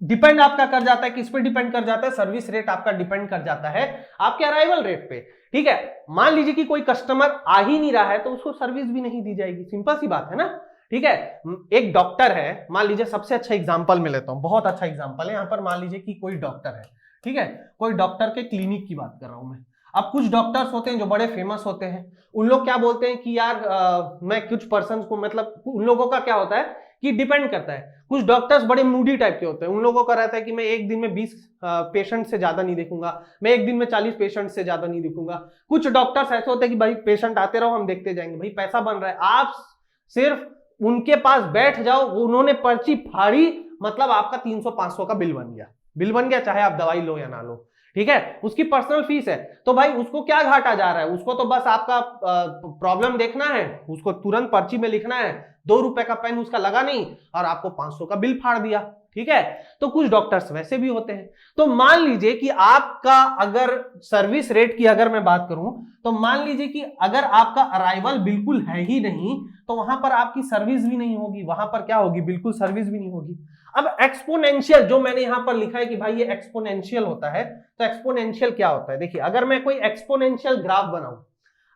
डिपेंड आपका कर जाता है, किस पे डिपेंड कर जाता है, सर्विस रेट आपका डिपेंड कर जाता है आपके अराइवल रेट पे। ठीक है, मान लीजिए कि कोई कस्टमर आ ही नहीं रहा है तो उसको सर्विस भी नहीं दी जाएगी, सिंपल सी बात है ना। ठीक है, एक डॉक्टर है, मान लीजिए सबसे अच्छा एग्जांपल मैं लेता हूं, बहुत अच्छा एग्जांपल है। यहां पर मान लीजिए कि कोई डॉक्टर है, ठीक है, कोई डॉक्टर के क्लिनिक की बात कर रहा हूं मैं। अब कुछ डॉक्टर्स होते हैं जो बड़े फेमस होते हैं, उन लोग क्या बोलते हैं कि यार मैं कुछ पर्सन को, मतलब उन लोगों का क्या होता है कि डिपेंड करता है। कुछ डॉक्टर्स बड़े मूडी टाइप के होते हैं, उन लोगों का रहता है कि मैं एक दिन में 20 पेशेंट से ज्यादा नहीं देखूंगा, मैं एक दिन में 40 पेशेंट से ज्यादा नहीं देखूंगा। कुछ डॉक्टर्स ऐसे होते हैं कि भाई पेशेंट आते रहो, हम देखते जाएंगे, भाई पैसा बन रहा है, आप सिर्फ उनके पास बैठ जाओ, उन्होंने पर्ची फाड़ी, मतलब आपका 300-500 का बिल बन गया, बिल बन गया, चाहे आप दवाई लो या ना लो। ठीक है, उसकी पर्सनल फीस है, तो भाई उसको क्या घाटा जा रहा है, उसको तो बस आपका प्रॉब्लम देखना है, उसको तुरंत पर्ची में लिखना है, 2 रुपए का पेन उसका लगा नहीं और आपको 500 का बिल फाड़ दिया। ठीक है, तो कुछ डॉक्टर्स वैसे भी होते हैं। तो मान लीजिए कि आपका अगर सर्विस रेट की अगर मैं बात करूं तो मान लीजिए कि अगर आपका अराइवल बिल्कुल है ही नहीं तो वहां पर आपकी सर्विस भी नहीं होगी, वहां पर क्या होगी, बिल्कुल सर्विस भी नहीं होगी। अब एक्सपोनेंशियल जो मैंने यहां पर लिखा है कि भाई ये एक्सपोनेंशियल होता है, तो एक्सपोनेंशियल क्या होता है, देखिए अगर मैं कोई एक्सपोनेंशियल ग्राफ बनाऊं,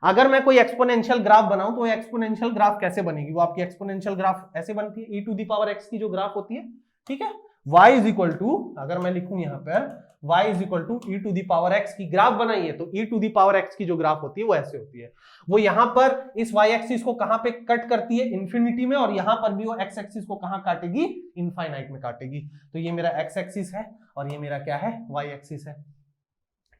अगर मैं कोई एक्सपोनेंशियल ग्राफ बनाऊं तो एक्सपोनेंशियल ग्राफ कैसे बनेगी, वो आपकी एक्सपोनेंशियल ग्राफ ऐसे बनती है, e to the power x की जो ग्राफ होती है। ठीक है, y इज इक्वल टू, अगर मैं लिखूं यहां पर y is equal to e to the power x की ग्राफ बनाइए तो e to the power x की जो ग्राफ होती है वो ऐसे होती है। वो यहां पर इस y एक्सिस को कहां पे कट करती है, इंफिनिटी में, और यहां पर भी वो x एक्सिस को कहां काटेगी, इनफाइनाइट में काटेगी। तो ये मेरा x एक्सिस है और ये मेरा क्या है, y एक्सिस है।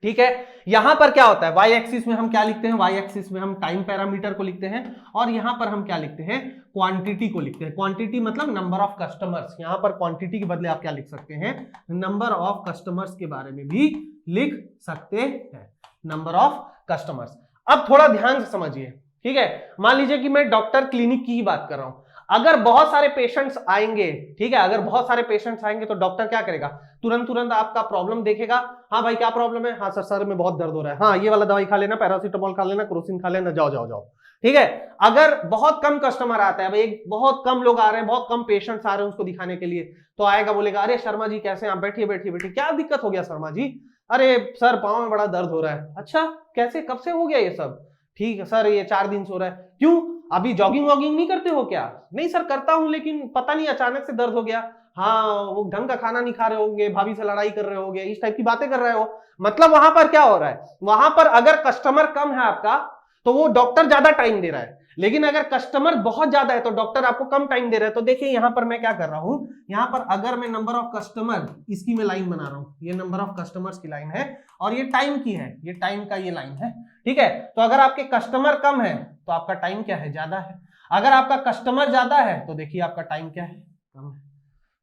ठीक है, यहां पर क्या होता है, y एक्सिस में हम क्या लिखते हैं, y एक्सिस में हम टाइम पैरामीटर को लिखते हैं, और यहां पर हम क्या लिखते हैं, क्वांटिटी को लिखते हैं। क्वांटिटी मतलब नंबर ऑफ कस्टमर्स, यहां पर क्वांटिटी के बदले आप क्या लिख सकते हैं, नंबर ऑफ कस्टमर्स के बारे में भी लिख सकते हैं, नंबर ऑफ कस्टमर्स। अब थोड़ा ध्यान से समझिए, ठीक है, मान लीजिए कि मैं डॉक्टर क्लिनिक की ही बात कर रहा हूं, अगर बहुत सारे पेशेंट्स आएंगे, ठीक है, अगर बहुत सारे पेशेंट्स आएंगे तो डॉक्टर क्या करेगा, तुरंत आपका प्रॉब्लम देखेगा, हाँ भाई क्या प्रॉब्लम है, हाँ सर में बहुत दर्द हो रहा है, हाँ ये वाला दवाई खा लेना, पैरासीटामोल खा लेना, क्रोसिन खा लेना, जाओ जाओ जाओ। ठीक है, अगर बहुत कम कस्टमर आता है, भाई बहुत कम लोग आ रहे हैं, बहुत कम पेशेंट्स आ रहे हैं उसको दिखाने के लिए, तो आएगा बोलेगा, अरे शर्मा जी कैसे, आप बैठिए बैठिए बैठिए, क्या दिक्कत हो गया शर्मा जी, अरे सर पांव में बड़ा दर्द हो रहा है, अच्छा कैसे, कब से हो गया ये सब, ठीक है सर ये 4 दिन से हो रहा है, क्यों अभी जॉगिंग वॉगिंग नहीं करते हो क्या, नहीं सर करता हूं लेकिन पता नहीं अचानक से दर्द हो गया, हाँ वो ढंग का खाना नहीं खा रहे होंगे, भाभी से लड़ाई कर रहे होंगे, इस टाइप की बातें कर रहे हो। मतलब वहां पर क्या हो रहा है, वहां पर अगर कस्टमर कम है आपका तो वो डॉक्टर ज्यादा टाइम दे रहा है, लेकिन अगर कस्टमर बहुत ज्यादा है तो डॉक्टर आपको कम टाइम दे रहा है। तो देखिए यहां पर मैं क्या कर रहा हूं, यहां पर अगर मैं नंबर ऑफ कस्टमर, इसकी मैं लाइन बना रहा हूं, ये नंबर ऑफ कस्टमर्स की लाइन है और ये टाइम की है, ये टाइम का ये लाइन है, ठीक है। तो अगर आपके कस्टमर कम है तो आपका टाइम क्या है, ज्यादा है। अगर आपका कस्टमर ज्यादा है तो देखिए आपका टाइम क्या है, कम है,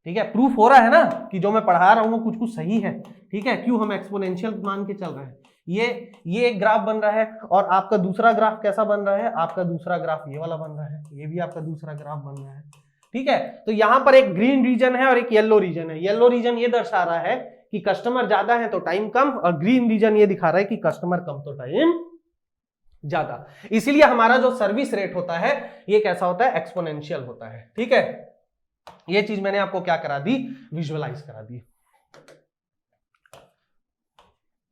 ठीक है। प्रूफ हो रहा है ना कि जो मैं पढ़ा रहा हूं कुछ कुछ सही है, ठीक है। क्यों हम एक्सपोनेंशियल मान के चल रहे हैं। ये एक ग्राफ बन रहा है और आपका दूसरा ग्राफ कैसा बन रहा है, आपका दूसरा ग्राफ ये वाला बन रहा है, ये भी आपका दूसरा ग्राफ बन रहा है, ठीक है। तो यहां पर एक ग्रीन रीजन है और एक येलो रीजन है। येलो रीजन ये दर्शा रहा है कि कस्टमर ज्यादा है तो टाइम कम, और ग्रीन रीजन ये दिखा रहा है कि कस्टमर कम तो टाइम ज्यादा। इसीलिए हमारा जो सर्विस रेट होता है ये कैसा होता है, एक्सपोनेंशियल होता है, ठीक है। ये चीज मैंने आपको क्या करा दी, विजुअलाइज करा दी,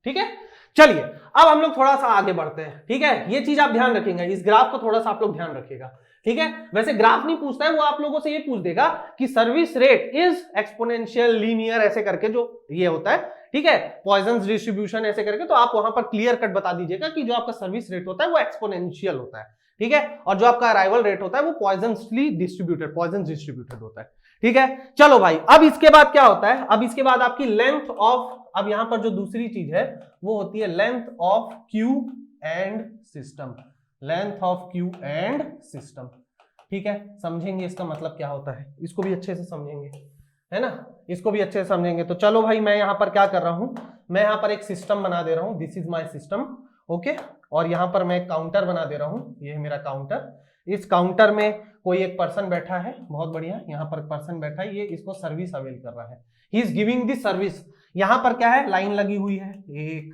ठीक है। चलिए अब हम लोग थोड़ा सा आगे बढ़ते हैं, ठीक है। ये चीज आप ध्यान रखेंगे, इस ग्राफ को थोड़ा सा आप लोग ध्यान रखिएगा, ठीक है। वैसे ग्राफ नहीं पूछता है, वो आप लोगों से ये पूछ देगा कि service rate is exponential linear ऐसे करके जो ये होता है, ठीक है, पॉइजन्स डिस्ट्रीब्यूशन ऐसे करके, तो आप वहां पर क्लियर कट बता दीजिएगा कि जो आपका सर्विस रेट होता है वो एक्सपोनेंशियल होता है, ठीक है, और जो आपका अराइवल रेट होता है वो पॉइजनली डिस्ट्रीब्यूटेड, पॉइजन डिस्ट्रीब्यूटेड होता है, ठीक है। चलो भाई, अब इसके बाद क्या होता है, अब इसके बाद आपकी लेंथ ऑफ, अब यहां पर जो दूसरी चीज है वो होती है length of Q and system, length of Q and system, ठीक है। समझेंगे इसका मतलब क्या होता है, इसको भी अच्छे से समझेंगे, है ना, इसको भी अच्छे से समझेंगे। तो चलो भाई, मैं यहां पर क्या कर रहा हूं, मैं यहां पर एक सिस्टम बना दे रहा हूं, this is my system, okay. और यहां पर मैं काउंटर बना दे रहा हूं, ये है मेरा काउंटर। इस काउंटर में कोई एक पर्सन बैठा है, बहुत बढ़िया, यहां पर पर्सन बैठा है, ये इसको सर्विस अवेल कर रहा है, he is giving this service. यहां पर क्या है, लाइन लगी हुई है, 1,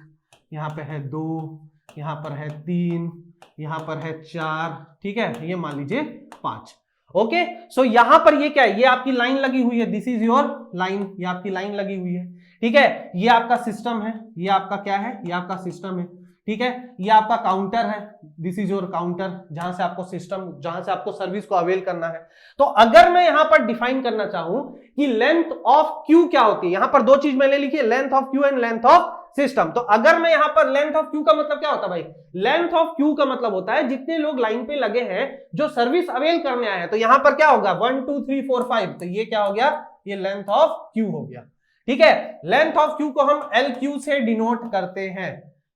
यहां पे है 2, यहां पर है 3, यहां पर है 4, ठीक है, ये मान लीजिए 5, ओके। सो यहां पर ये क्या है, ये आपकी लाइन लगी हुई है, दिस इज योर लाइन, ये आपकी लाइन लगी हुई है, ठीक है। ये आपका सिस्टम है, ये आपका क्या है, ये आपका सिस्टम है, ठीक है। ये आपका काउंटर है, दिस इज योर काउंटर, जहां से आपको सिस्टम, जहां से आपको सर्विस को अवेल करना है। तो अगर मैं यहां पर डिफाइन करना चाहूं कि लेंथ ऑफ क्यू क्या होती है, यहां पर दो चीज मैंने लिखी है, length of Q and length of system. तो अगर मैं यहां पर लेंथ ऑफ क्यू का मतलब क्या होता है भाई, लेंथ ऑफ क्यू का मतलब होता है जितने लोग लाइन पे लगे हैं जो सर्विस अवेल करने आए हैं। तो यहां पर क्या होगा, 1 2 3 4 5, तो ये क्या हो गया, ये लेंथ ऑफ क्यू हो गया, ठीक है। लेंथ ऑफ क्यू को हम एल क्यू से डिनोट करते हैं,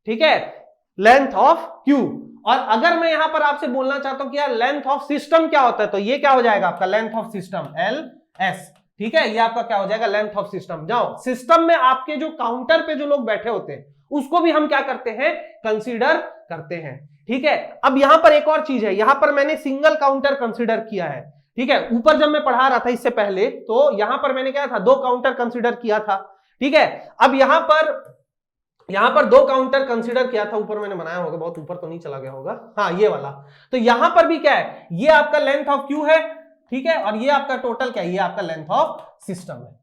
ठीक है, लेंथ ऑफ क्यू। और अगर मैं यहां पर आपसे बोलना चाहता हूं कि यार लेंथ ऑफ सिस्टम क्या होता है, तो ये क्या हो जाएगा आपका length of system, L S, ठीक है, ये आपका क्या हो जाएगा, लेंथ ऑफ सिस्टम। जाओ, सिस्टम में आपके जो काउंटर पे जो लोग बैठे होते हैं उसको भी हम क्या करते हैं, कंसीडर करते हैं, ठीक है। अब यहां पर एक और चीज है, यहां पर मैंने सिंगल काउंटर कंसीडर किया है, ठीक है। ऊपर जब मैं पढ़ा रहा था इससे पहले, तो यहां पर मैंने क्या था, 2 काउंटर कंसीडर किया था, ठीक है। अब यहां पर 2 काउंटर कंसीडर किया था, ऊपर मैंने बनाया होगा, बहुत ऊपर तो नहीं चला गया होगा, हाँ ये वाला। तो यहां पर भी क्या है, ये आपका लेंथ ऑफ क्यू है, ठीक है, और ये आपका टोटल क्या है, ये आपका लेंथ ऑफ सिस्टम है,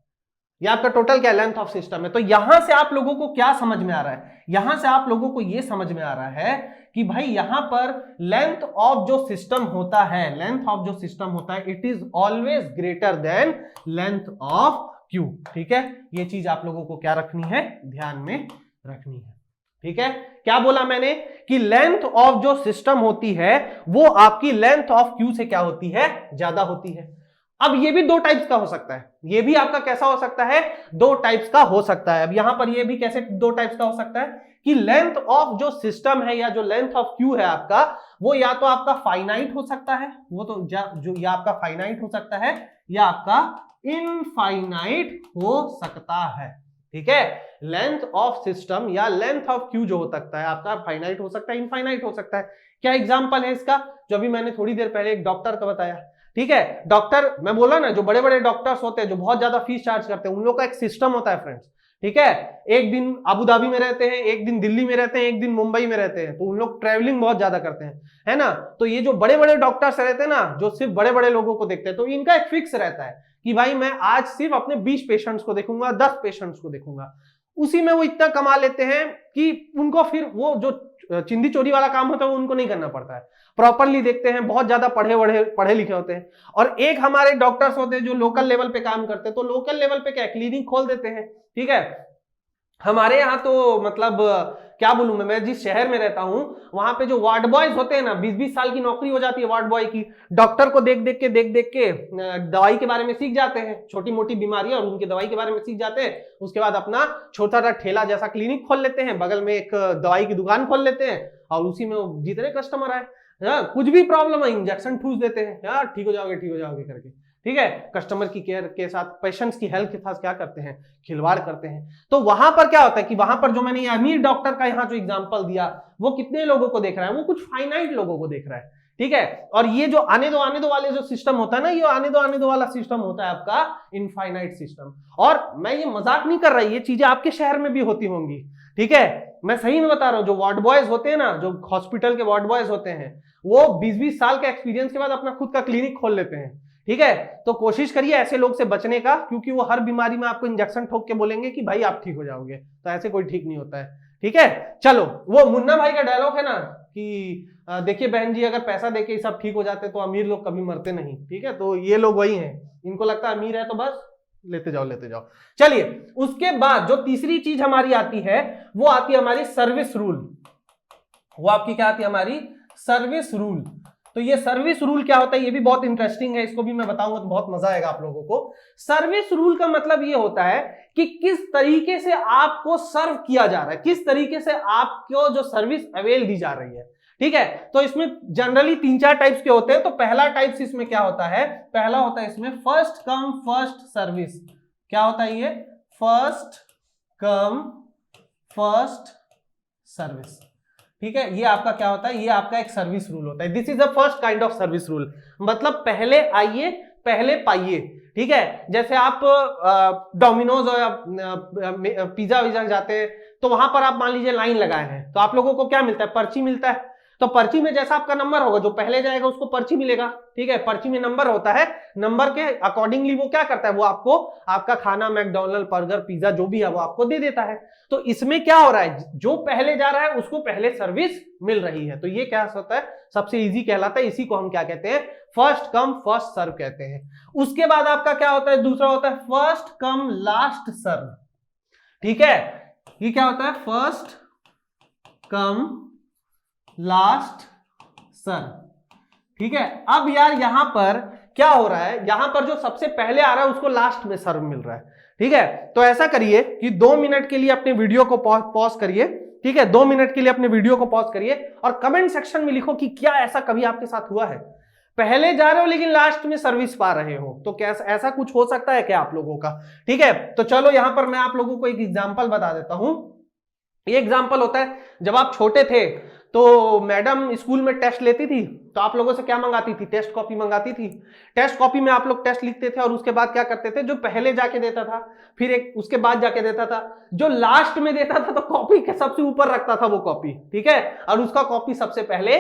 ये आपका टोटल क्या है, लेंथ ऑफ सिस्टम है। तो यहां से आप लोगों को क्या समझ में आ रहा है, यहां से आप लोगों को ये समझ में आ रहा है कि भाई यहां पर लेंथ ऑफ जो सिस्टम होता है, लेंथ ऑफ जो सिस्टम होता है, it is always greater than length of Q, ठीक है। ये चीज आप लोगों को क्या रखनी है, ध्यान में रखनी है, ठीक है। क्या बोला मैंने कि लेंथ ऑफ जो सिस्टम होती है वो आपकी लेंथ ऑफ क्यू से क्या होती है, ज्यादा होती है। अब ये भी 2 टाइप्स का हो सकता है, ये भी आपका कैसा हो सकता है, 2 टाइप्स का हो सकता है। अब यहां पर ये भी कैसे 2 टाइप्स का हो सकता है कि लेंथ ऑफ जो सिस्टम है या जो लेंथ ऑफ क्यू है आपका, वो या तो आपका फाइनाइट हो सकता है, वो तो जो या आपका फाइनाइट हो सकता है या आपका इनफाइनाइट हो सकता है, ठीक है। लेंथ ऑफ सिस्टम या लेंथ ऑफ क्यू जो हो सकता है आपका फाइनाइट हो सकता है, इनफाइनाइट हो सकता है। क्या एग्जांपल है इसका, जो अभी मैंने थोड़ी देर पहले एक डॉक्टर का बताया, ठीक है। डॉक्टर, मैं बोला ना, जो बड़े बड़े डॉक्टर्स होते हैं जो बहुत ज्यादा फीस चार्ज करते हैं, उन लोग का एक सिस्टम होता है फ्रेंड्स, ठीक है। एक दिन अबू धाबी में रहते हैं, एक दिन दिल्ली में रहते हैं, एक दिन मुंबई में रहते हैं, तो उन लोग ट्रेवलिंग बहुत ज्यादा करते हैं, है ना। तो ये जो बड़े बड़े डॉक्टर्स रहते हैं ना, जो सिर्फ बड़े बड़े लोगों को देखते हैं, तो इनका एक फिक्स रहता है कि भाई मैं आज सिर्फ अपने 20 पेशेंट्स को देखूंगा, 10 पेशेंट्स को देखूंगा। उसी में वो इतना कमा लेते हैं कि उनको फिर वो जो चिंदी चोरी वाला काम होता है वो उनको नहीं करना पड़ता है, प्रॉपरली देखते हैं, बहुत ज्यादा पढ़े लिखे होते हैं। और एक हमारे डॉक्टर्स होते हैं जो लोकल लेवल पे काम करते हैं, तो लोकल लेवल पे क्या क्लिनिक खोल देते हैं, ठीक है। हमारे यहाँ तो मतलब क्या बोलूं मैं जिस शहर में रहता हूं वहां पे जो वार्ड बॉयज होते हैं ना, 20-20 साल की नौकरी हो जाती है वार्ड बॉय की, डॉक्टर को देख देख के दवाई के बारे में सीख जाते हैं, छोटी मोटी बीमारियां और उनकी दवाई के बारे में सीख जाते हैं। उसके बाद अपना छोटा सा ठेला जैसा क्लिनिक खोल लेते हैं, बगल में एक दवाई की दुकान खोल लेते हैं और उसी में जितने कस्टमर आए कुछ भी प्रॉब्लम है इंजेक्शन ठूस देते हैं, यार ठीक हो जाओगे करके, ठीक है। कस्टमर की केयर के साथ, पेशेंट्स की हेल्थ के साथ क्या करते हैं, खिलवाड़ करते हैं। तो वहां पर क्या होता है कि वहां पर जो मैंने अमीर डॉक्टर का यहाँ जो एग्जांपल दिया, वो कितने लोगों को देख रहा है, वो कुछ फाइनाइट लोगों को देख रहा है, ठीक है। और ये जो आने दो वाले जो सिस्टम होता है ना, ये आने दो वाला सिस्टम होता है आपका इनफाइनाइट सिस्टम। और मैं ये मजाक नहीं कर रहा, ये चीजें आपके शहर में भी होती होंगी, ठीक है। मैं सही में बता रहा हूं, जो वार्ड बॉयज होते हैं ना, जो हॉस्पिटल के वार्ड बॉयज होते हैं, वो 20-20 साल के एक्सपीरियंस के बाद अपना खुद का क्लिनिक खोल लेते हैं, ठीक है। तो कोशिश करिए ऐसे लोग से बचने का, क्योंकि वो हर बीमारी में आपको इंजेक्शन ठोक के बोलेंगे कि भाई आप ठीक हो जाओगे, तो ऐसे कोई ठीक नहीं होता है, ठीक है। चलो, वो मुन्ना भाई का डायलॉग है ना कि देखिए बहन जी, अगर पैसा देके सब ठीक हो जाते तो अमीर लोग कभी मरते नहीं, ठीक है। तो ये लोग वही हैं, इनको लगता है अमीर है तो बस लेते जाओ। चलिए, उसके बाद जो तीसरी चीज हमारी आती है, वो आती है हमारी सर्विस रूल। वो आपकी क्या आती है, हमारी सर्विस रूल। तो ये सर्विस रूल क्या होता है, ये भी बहुत इंटरेस्टिंग है, इसको भी मैं बताऊंगा तो बहुत मजा आएगा आप लोगों को। सर्विस रूल का मतलब ये होता है कि किस तरीके से आपको सर्व किया जा रहा है, किस तरीके से आपको जो सर्विस अवेल दी जा रही है, ठीक है। तो इसमें जनरली 3-4 टाइप्स के होते हैं। तो पहला टाइप्स इसमें क्या होता है, पहला होता है इसमें फर्स्ट कम फर्स्ट सर्विस। क्या होता है ये, फर्स्ट कम फर्स्ट सर्विस, ठीक है। ये आपका क्या होता है, ये आपका एक सर्विस रूल होता है। This is the first kind of service rule, मतलब पहले आइए पहले पाइए, ठीक है। जैसे आप डोमिनोज और पिज्जा विजा जाते हैं, तो वहां पर आप मान लीजिए लाइन लगाए हैं, तो आप लोगों को क्या मिलता है, पर्ची मिलता है। तो पर्ची में जैसा आपका नंबर होगा, जो पहले जाएगा उसको पर्ची मिलेगा, ठीक है। पर्ची में नंबर होता है, नंबर के अकॉर्डिंगली वो क्या करता है, वो आपको आपका खाना, मैकडॉनल्ड, बर्गर, पिज्जा जो भी है वो आपको दे देता है। तो इसमें क्या हो रहा है, जो पहले जा रहा है उसको पहले सर्विस मिल रही है, तो ये क्या होता है, सबसे इजी कहलाता है। इसी को हम क्या कहते हैं, फर्स्ट कम फर्स्ट सर्व कहते हैं। उसके बाद आपका क्या होता है, दूसरा होता है फर्स्ट कम लास्ट सर्व, ठीक है। ये क्या होता है, फर्स्ट कम लास्ट सर्व, ठीक है। अब यार यहां पर क्या हो रहा है, यहां पर जो सबसे पहले आ रहा है उसको लास्ट में सर्व मिल रहा है, ठीक है। तो ऐसा करिए कि 2 मिनट के लिए अपने वीडियो को पॉज करिए, ठीक है। 2 मिनट के लिए अपने वीडियो को पॉज करिए और कमेंट सेक्शन में लिखो कि क्या ऐसा कभी आपके साथ हुआ है, पहले जा रहे हो लेकिन लास्ट में सर्विस पा रहे हो। तो क्या ऐसा कुछ हो सकता है क्या आप लोगों का, ठीक है। तो चलो यहां पर मैं आप लोगों को एक एग्जांपल बता देता हूं। ये एग्जांपल होता है, जब आप छोटे थे तो मैडम स्कूल में टेस्ट लेती थी, तो आप लोगों से क्या मंगाती थी, टेस्ट कॉपी मंगाती थी। टेस्ट कॉपी में आप लोग टेस्ट लिखते थे और उसके बाद क्या करते थे, जो पहले जाके देता था फिर एक उसके बाद जाके देता था, जो लास्ट में देता था तो कॉपी के सबसे ऊपर रखता था वो कॉपी, ठीक है। और उसका कॉपी सबसे पहले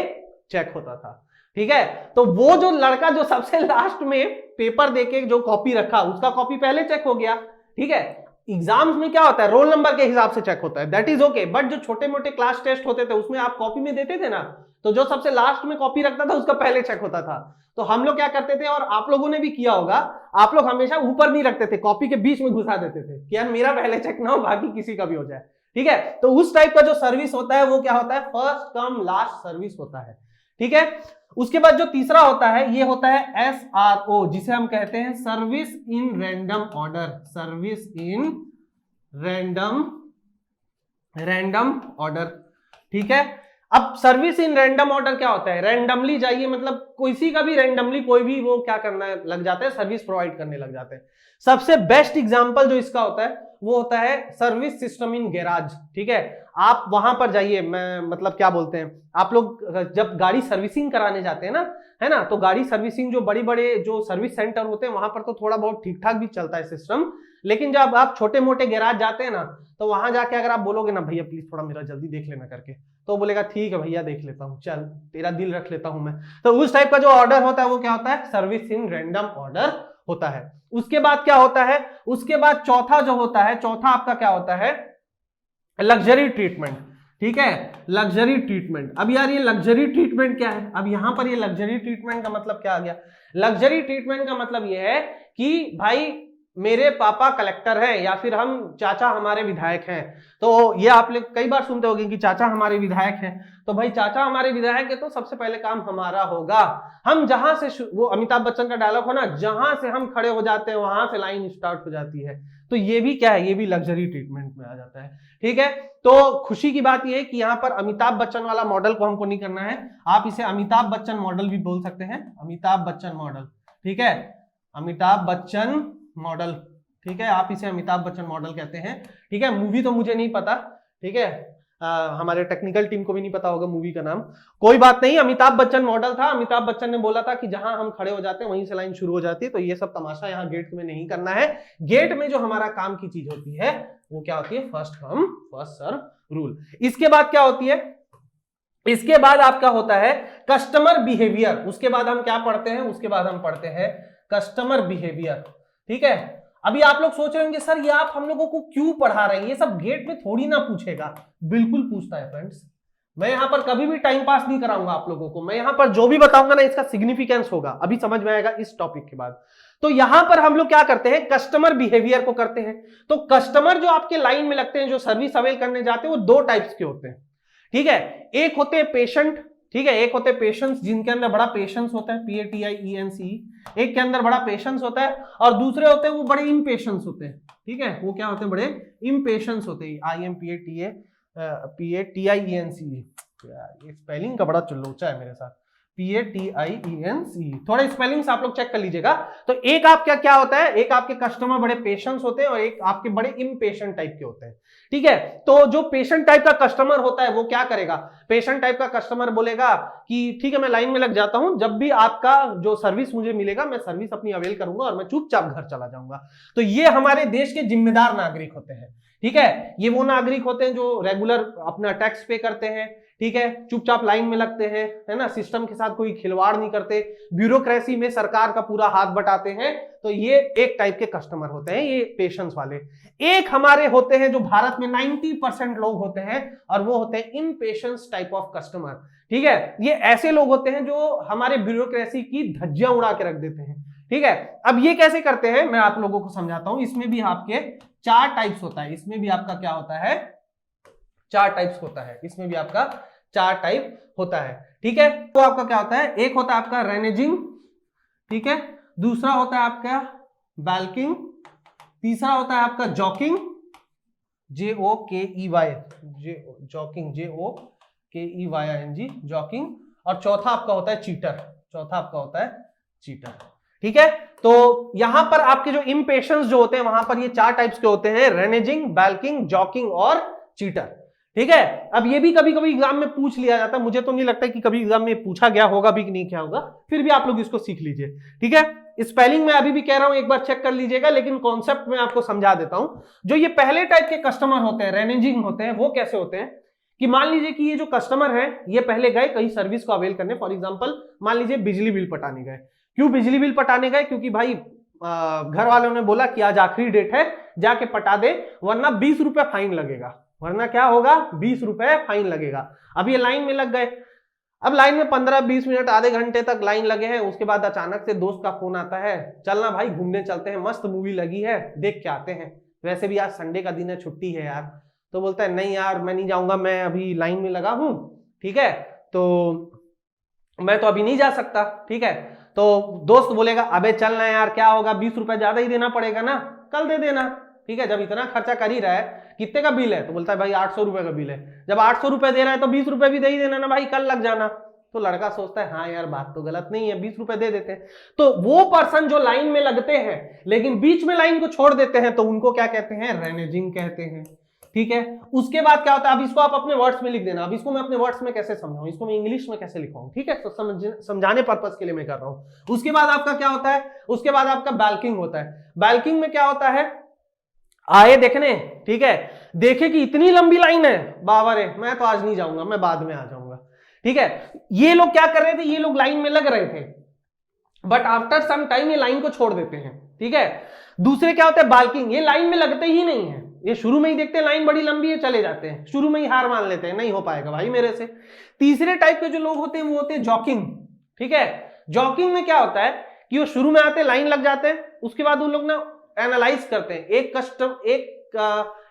चेक होता था, ठीक है। तो वो जो लड़का जो सबसे लास्ट में पेपर देके जो कॉपी रखा, उसका कॉपी पहले चेक हो गया, ठीक है। एग्जाम्स में क्या होता है, रोल नंबर के हिसाब से चेक होता है, दैट इज ओके। बट जो छोटे मोटे क्लास टेस्ट होते थे उसमें आप कॉपी में देते थे ना, तो जो सबसे लास्ट में कॉपी रखता था उसका पहले चेक होता था। तो हम लोग क्या करते थे, और आप लोगों ने भी किया होगा, आप लोग हमेशा ऊपर नहीं रखते थे, कॉपी के बीच में घुसा देते थे कि यार मेरा पहले चेक ना हो, बाकी किसी का भी हो जाए, ठीक है। तो उस टाइप का जो सर्विस होता है वो क्या होता है, फर्स्ट कम लास्ट सर्विस होता है, ठीक है। उसके बाद जो तीसरा होता है, ये होता है SRO, जिसे हम कहते हैं service in random order, service in random order, ठीक है। अब सर्विस इन रैंडम ऑर्डर क्या होता है, रैंडमली जाइए, मतलब किसी का भी रैंडमली कोई भी वो क्या करना लग जाता है, सर्विस प्रोवाइड करने लग जाते हैं। सबसे बेस्ट एग्जांपल जो इसका होता है वो होता है सर्विस सिस्टम इन गैराज, ठीक है। आप वहां पर जाइए, मैं मतलब क्या बोलते हैं, आप लोग जब गाड़ी सर्विसिंग कराने जाते हैं ना, है ना, तो गाड़ी सर्विसिंग जो बड़ी बड़े जो सर्विस सेंटर होते हैं वहां पर तो थोड़ा बहुत ठीक ठाक भी चलता है सिस्टम, लेकिन जब आप छोटे मोटे गैराज जाते हैं ना, तो वहां जाके अगर आप बोलोगे ना भैया प्लीज थोड़ा मेरा जल्दी देख लेना करके, तो बोलेगा ठीक है भैया देख लेता हूँ, चल तेरा दिल रख लेता हूं मैं। तो उस टाइप का जो ऑर्डर होता है वो क्या होता है, सर्विस इन रैंडम ऑर्डर होता है। उसके बाद क्या होता है, उसके बाद चौथा जो होता है, चौथा आपका क्या होता है, लग्जरी ट्रीटमेंट, ठीक है, लग्जरी ट्रीटमेंट। अब यार ये लग्जरी ट्रीटमेंट क्या है? अब यहां पर ये लग्जरी ट्रीटमेंट का मतलब क्या आ गया? लग्जरी ट्रीटमेंट का मतलब ये है कि भाई मेरे पापा कलेक्टर हैं या फिर हम चाचा हमारे विधायक हैं, तो ये आप लोग कई बार सुनते होंगे कि चाचा हमारे विधायक हैं, तो भाई चाचा हमारे विधायक है तो सबसे पहले काम हमारा होगा, हम जहां से, वो अमिताभ बच्चन का डायलॉग हो ना, जहां से हम खड़े हो जाते हैं वहां से लाइन स्टार्ट हो जाती है। तो ये भी क्या है? ये भी लग्जरी ट्रीटमेंट में आ जाता है, ठीक है। तो खुशी की बात ये है कि यहाँ पर अमिताभ बच्चन वाला मॉडल को हमको नहीं करना है, आप इसे अमिताभ बच्चन मॉडल भी बोल सकते हैं, अमिताभ बच्चन मॉडल, ठीक है, अमिताभ बच्चन मॉडल, ठीक है, आप इसे अमिताभ बच्चन मॉडल कहते हैं, ठीक है। मूवी तो मुझे नहीं पता, ठीक है, हमारे टेक्निकल टीम को भी नहीं पता होगा मूवी का नाम, कोई बात नहीं, अमिताभ बच्चन मॉडल था। अमिताभ बच्चन ने बोला था कि जहां हम खड़े हो जाते हैं वहीं से लाइन शुरू हो जाती है, तो ये सब तमाशा यहाँ गेट में नहीं करना है। गेट में जो हमारा काम की चीज होती है वो क्या होती है? First come first serve rule. इसके बाद क्या होती है? इसके बाद आपका होता है कस्टमर बिहेवियर। उसके बाद हम क्या पढ़ते हैं? उसके बाद हम पढ़ते हैं कस्टमर बिहेवियर, ठीक है। अभी आप लोग सोच रहे होंगे सर ये आप हम लोगों को क्यों पढ़ा रहे हैं, ये सब गेट में थोड़ी ना पूछेगा। बिल्कुल पूछता है फ्रेंड्स, मैं यहां पर कभी भी टाइम पास नहीं कराऊंगा आप लोगों को, मैं यहां पर जो भी बताऊंगा ना इसका सिग्निफिकेंस होगा, अभी समझ में आएगा इस टॉपिक के बाद। तो यहां पर हम लोग क्या करते हैं? कस्टमर बिहेवियर को करते हैं। तो कस्टमर जो आपके लाइन में लगते हैं, जो सर्विस अवेल करने जाते हैं, वो दो टाइप्स के होते हैं, ठीक है। एक होते हैं पेशेंट, ठीक है, एक होते हैं पेशेंस जिनके अंदर बड़ा पेशेंस होता है, PATIENCE, एक के अंदर बड़ा पेशेंस होता है, और दूसरे होते हैं वो बड़े इम्पेशेंस होते हैं, ठीक है, वो क्या होते हैं? बड़े इम्पेशेंस होते हैं, PATIENCE, ये स्पेलिंग का बड़ा चुल्लूचा है मेरे साथ, PATIENCE, थोड़े स्पेलिंग्स आप लोग चेक कर लीजिएगा। तो एक आपका क्या होता है? एक आपके कस्टमर बड़े पेशेंस होते हैं और एक आपके बड़े इम्पेशेंट टाइप के होते हैं, ठीक है। तो जो पेशेंट टाइप का कस्टमर होता है वो क्या करेगा? पेशेंट टाइप का कस्टमर बोलेगा कि ठीक है मैं लाइन में लग जाता हूं, जब भी आपका जो सर्विस मुझे मिलेगा मैं सर्विस अपनी अवेल करूंगा और मैं चुपचाप घर चला जाऊंगा। तो ये हमारे देश के जिम्मेदार नागरिक होते हैं, ठीक है। ये वो नागरिक होते हैं जो रेगुलर अपना टैक्स पे करते हैं, ठीक है, चुपचाप लाइन में लगते हैं, है ना, सिस्टम के साथ कोई खिलवाड़ नहीं करते, ब्यूरोक्रेसी में सरकार का पूरा हाथ बटाते हैं। तो ये एक टाइप के कस्टमर होते हैं, ये पेशेंस वाले। एक हमारे होते हैं जो भारत में 90% लोग होते हैं, और वो होते हैं इम्पेशेंस टाइप ऑफ कस्टमर, ठीक है। ये ऐसे लोग होते हैं जो हमारे ब्यूरोक्रेसी की धज्जियां उड़ा के रख देते हैं, ठीक है। अब ये कैसे करते हैं मैं आप लोगों को समझाता हूं। इसमें भी आपके 4 टाइप्स होता है, इसमें भी आपका क्या होता है? 4 टाइप्स होता है, इसमें भी आपका 4 टाइप होता है, ठीक है। तो आपका क्या होता है? एक होता है आपका रेनेजिंग, ठीक है, दूसरा होता है आपका बैल्किंग, तीसरा होता है आपका jockeying, JOKEY, jockeying, JOKEYING, jockeying, और चौथा आपका होता है चीटर, चौथा आपका होता है चीटर, ठीक है। तो यहां पर आपके जो इम्पेशेंस जो होते हैं वहां पर ये 4 टाइप्स के होते हैं, रेनेजिंग, बैल्किंग, जॉकिंग और चीटर, ठीक है। अब ये भी कभी कभी एग्जाम में पूछ लिया जाता है, मुझे तो नहीं लगता कि कभी एग्जाम में पूछा गया होगा भी कि नहीं क्या होगा, फिर भी आप लोग इसको सीख लीजिए, ठीक है। स्पेलिंग में अभी भी कह रहा हूं, एक बार चेक कर लीजिएगा, लेकिन कॉन्सेप्ट में आपको समझा देता हूं। जो ये पहले टाइप के कस्टमर होते हैं, रेनेजिंग होते हैं, वो कैसे होते हैं कि मान लीजिए कि ये जो कस्टमर है ये पहले गए कहीं सर्विस को अवेल करने, फॉर एग्जांपल मान लीजिए बिजली बिल पटाने गए। क्यों बिजली बिल पटाने गए? क्योंकि भाई घर वालों ने बोला कि आज आखिरी डेट है, जाके पटा दे, वरना 20 रुपए फाइन लगेगा, वरना क्या होगा? 20 रुपए फाइन लगेगा। अब ये लाइन में लग गए, अब लाइन में 15-20 मिनट आधे घंटे तक लाइन लगे हैं, उसके बाद अचानक से दोस्त का फोन आता है, चलना भाई घूमने चलते हैं, मस्त मूवी लगी है, देख के आते हैं, वैसे भी आज संडे का दिन है, छुट्टी है यार। तो बोलता है नहीं यार मैं नहीं जाऊंगा, मैं अभी लाइन में लगा हूं, ठीक है, तो मैं तो अभी नहीं जा सकता, ठीक है। तो दोस्त बोलेगा अबे चलना यार, क्या होगा, 20 रुपए ज्यादा ही देना पड़ेगा ना, कल दे देना, ठीक है, जब इतना खर्चा कर ही रहा है। कितने का बिल है? तो बोलता है भाई 800 रुपए का बिल है। जब 800 रुपए दे रहा है तो 20 रुपए भी दे ही देना ना भाई, कल लग जाना। तो लड़का सोचता है हाँ यार बात तो गलत नहीं है, 20 रुपए दे देते हैं। तो वो पर्सन जो लाइन में लगते हैं लेकिन बीच में लाइन को छोड़ देते हैं, तो उनको क्या कहते हैं? रेनेजिंग कहते हैं, ठीक है। उसके बाद क्या होता है, अब इसको आप अपने वर्ड्स में लिख देना। अब इसको मैं अपने वर्ड्स में कैसे समझाऊं, इसको मैं इंग्लिश में कैसे लिखाऊं, ठीक है, तो समझाने पर्पस के लिए मैं कर रहा हूं। उसके बाद आपका क्या होता है? उसके बाद आपका बैल्किंग होता है। बैल्किंग में क्या होता है? आए देखने, ठीक है, देखे कि इतनी लंबी लाइन है, बाबा रे मैं तो आज नहीं जाऊंगा, मैं बाद में आ जाऊंगा, ठीक है। ये लोग क्या कर रहे थे? ये लोग लाइन में लग रहे थे, बट आफ्टर सम टाइम ये लाइन को छोड़ देते हैं, ठीक है। दूसरे क्या होते हैं? बाल्किंग, ये लाइन में लगते ही नहीं है, ये शुरू में ही देखते हैं लाइन बड़ी लंबी है, चले जाते हैं, शुरू में ही हार मान लेते हैं, नहीं हो पाएगा भाई मेरे से। तीसरे टाइप के जो लोग होते हैं वो होते हैं जॉकिंग। ठीक है, जॉकिंग में क्या होता है कि वो शुरू में आते हैं, लाइन लग जाते हैं, उसके बाद उन लोग ना एनालाइज करते हैं,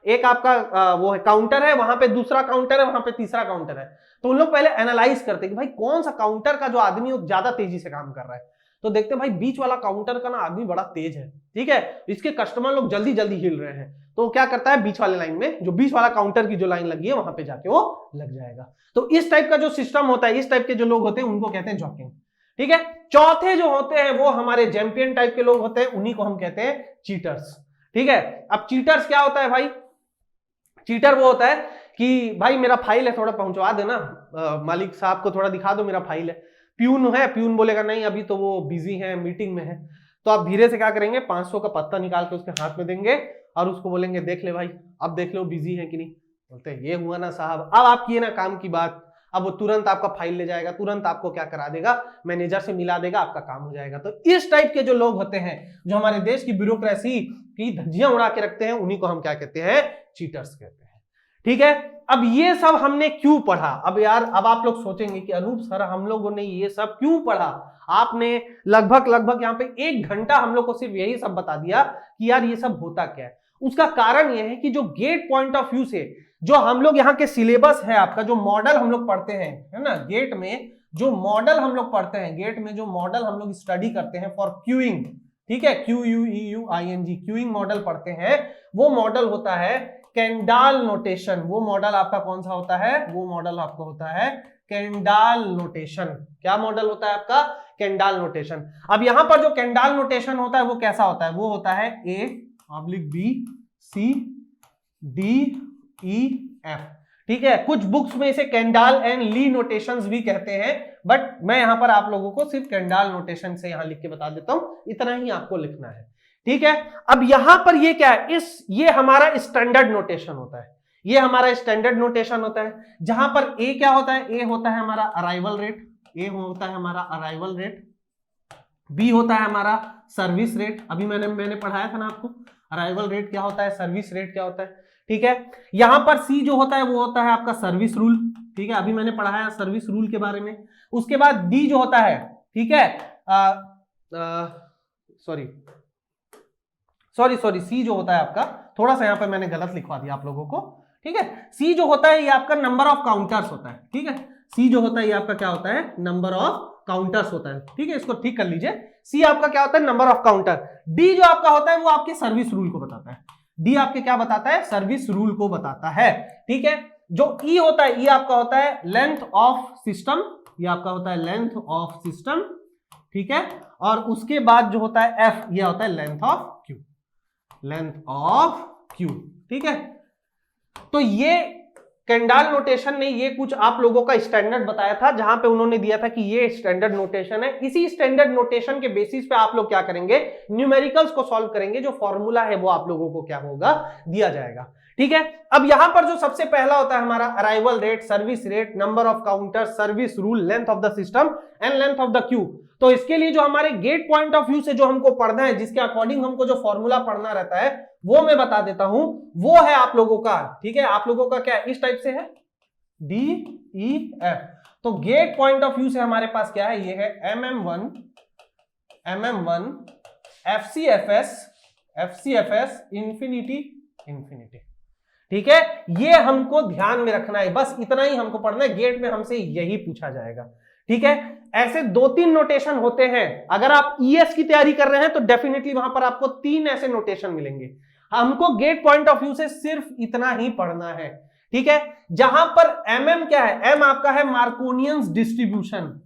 एक आपका वो है काउंटर है, वहां पे दूसरा काउंटर है, वहां पे तीसरा काउंटर है, तो उन लोग पहले एनालाइज करते हैं कि भाई कौन सा काउंटर का जो आदमी है ज्यादा तेजी से काम कर रहा है। तो देखते हैं भाई बीच वाला काउंटर का ना आदमी बड़ा तेज है, ठीक है, इसके कस्टमर लोग जल्दी जल्दी हिल रहे हैं, तो क्या करता है बीच वाले लाइन में, जो बीच वाला काउंटर की जो लाइन लगी है वहां पे जाके वो लग जाएगा। तो इस टाइप का जो सिस्टम होता है, इस टाइप के जो लोग होते हैं उनको कहते हैं जॉकिंग। ठीक है, चौथे जो होते हैं वो हमारे चैंपियन टाइप के लोग होते हैं, उन्हीं को हम कहते हैं चीटर्स। ठीक है, अब चीटर्स क्या होता है भाई, चीटर वो होता है कि भाई मेरा फाइल है थोड़ा पहुंचवा देना, मालिक साहब को थोड़ा दिखा दो मेरा फाइल है। प्यून है, प्यून बोलेगा नहीं अभी तो वो बिजी है, मीटिंग में है, तो आप धीरे से क्या करेंगे 500 का पत्ता निकाल के उसके हाथ में देंगे और उसको बोलेंगे देख ले भाई, अब देख लो बिजी है कि नहीं। बोलते हैं ये हुआ ना साहब, अब आप किए ना काम की बात, अब वो तुरंत आपका फाइल ले जाएगा, तुरंत आपको क्या करा देगा, मैनेजर से मिला देगा, आपका काम हो जाएगा। तो इस टाइप के जो लोग होते हैं जो हमारे देश की ब्यूरोक्रेसी की धज्जियां उड़ा के रखते हैं, उन्हीं को हम क्या कहते हैं, चीटर्स कहते हैं। ठीक है, अब ये सब हमने क्यों पढ़ा, अब यार अब आप लोग सोचेंगे कि अनूप सर हम लोगों ने ये सब क्यों पढ़ा, आपने लगभग यहाँ पे 1 घंटा हम लोग को सिर्फ यही सब बता दिया कि यार ये सब होता क्या है। उसका कारण यह है कि जो गेट पॉइंट ऑफ व्यू से जो हम लोग यहाँ के सिलेबस है, आपका जो मॉडल हम लोग पढ़ते हैं, है ना, गेट में जो मॉडल हम लोग पढ़ते हैं, गेट में जो मॉडल हम लोग स्टडी करते हैं फॉर क्यूइंग, ठीक है, QUEUING, क्यूइंग मॉडल पढ़ते हैं, वो मॉडल होता है केंडाल नोटेशन। वो मॉडल आपका कौन सा होता है, वो मॉडल आपका होता है केंडाल नोटेशन। क्या मॉडल होता है आपका, केंडाल नोटेशन। अब यहां पर जो केंडाल नोटेशन होता है वो कैसा होता है, वो होता है A/B/C/D/E/F। ठीक है, कुछ बुक्स में इसे केंडाल एंड ली नोटेशंस भी कहते हैं, बट मैं यहां पर आप लोगों को सिर्फ केंडाल नोटेशन से यहां लिख के बता देता हूं, इतना ही आपको लिखना है। ठीक है, अब यहां पर ये क्या है, ये हमारा स्टैंडर्ड नोटेशन होता है, ये हमारा स्टैंडर्ड नोटेशन होता है, जहां पर ए क्या होता है, ए होता है हमारा अराइवल रेट, ए होता है हमारा अराइवल रेट, बी होता है हमारा सर्विस रेट, अभी मैंने पढ़ाया था ना आपको, अराइवल रेट क्या होता है, सर्विस रेट क्या होता है। ठीक है, यहां पर सी जो होता है वो होता है आपका सर्विस रूल, ठीक है, अभी मैंने पढ़ाया सर्विस रूल के बारे में। उसके बाद डी जो होता है, ठीक है, सॉरी सी जो होता है आपका, थोड़ा सा यहां पर मैंने गलत लिखवा दिया आप लोगों को। ठीक है, सी जो होता है ये आपका नंबर ऑफ काउंटर्स होता है। ठीक है, सी जो होता है ये आपका क्या होता है, नंबर ऑफ काउंटर्स होता है। ठीक है, इसको ठीक कर लीजिए, सी आपका क्या होता है, नंबर ऑफ काउंटर। डी जो आपका होता है वो आपके सर्विस रूल को बताता है, डी आपके क्या बताता है, सर्विस रूल को बताता है। ठीक है, जो ई होता है, ई आपका होता है लेंथ ऑफ सिस्टम, ये आपका होता है लेंथ ऑफ सिस्टम। ठीक है, और उसके बाद जो होता है एफ, ये होता है length of Q, length of Q. ठीक है, तो ये केंडाल नोटेशन ने ये कुछ आप लोगों का स्टैंडर्ड बताया था, जहां पे उन्होंने दिया था कि ये स्टैंडर्ड नोटेशन है। इसी स्टैंडर्ड नोटेशन के बेसिस पे आप लोग क्या करेंगे, न्यूमेरिकल्स को सॉल्व करेंगे, जो फॉर्मूला है वो आप लोगों को क्या होगा, दिया जाएगा। ठीक है, अब यहां पर जो सबसे पहला होता है हमारा arrival rate, service rate, number of counter, service rule, length of the system and length of the Q. तो इसके लिए जो हमारे गेट पॉइंट ऑफ व्यू से जो हमको पढ़ना है, जिसके अकॉर्डिंग हमको जो फॉर्मूला पढ़ना रहता है, वो मैं बता देता हूं, वो है आप लोगों का। ठीक है, आप लोगों का क्या इस टाइप से है, DEF। तो गेट पॉइंट ऑफ व्यू से हमारे पास क्या है, ये है MM1, FCFS, इंफिनिटी। ठीक है, ये हमको ध्यान में रखना है, बस इतना ही हमको पढ़ना है, गेट में हमसे यही पूछा जाएगा। ठीक है, ऐसे 2-3 नोटेशन होते हैं, अगर आप ES की तैयारी कर रहे हैं तो डेफिनेटली वहां पर आपको 3 ऐसे नोटेशन मिलेंगे। हमको गेट पॉइंट ऑफ व्यू से सिर्फ इतना ही पढ़ना है। ठीक है, जहां पर MM क्या है, M आपका है मार्कोनियंस डिस्ट्रीब्यूशन,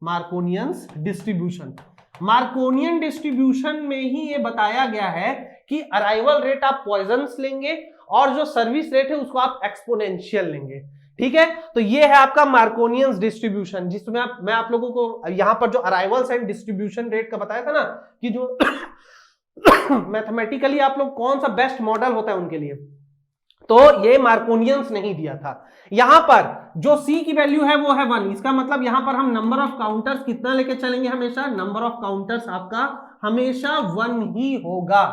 मार्कोनियंस डिस्ट्रीब्यूशन। मार्कोनियन डिस्ट्रीब्यूशन में ही ये बताया गया है कि अराइवल रेट आप पॉइजन्स लेंगे और जो सर्विस रेट है उसको आप एक्सपोनेंशियल लेंगे। ठीक है, तो ये है आपका मार्कोनियंस डिस्ट्रीब्यूशन, जिसमें मैं आप लोगों को यहां पर जो अराइवल्स एंड डिस्ट्रीब्यूशन रेट का बताया था ना, कि जो मैथमेटिकली आप लोग कौन सा बेस्ट मॉडल होता है उनके लिए, तो ये मार्कोनियंस नहीं दिया था। यहां पर जो सी की वैल्यू है वो है 1, इसका मतलब यहां पर हम नंबर ऑफ काउंटर्स कितना लेके चलेंगे, हमेशा नंबर ऑफ काउंटर्स आपका हमेशा 1 ही होगा।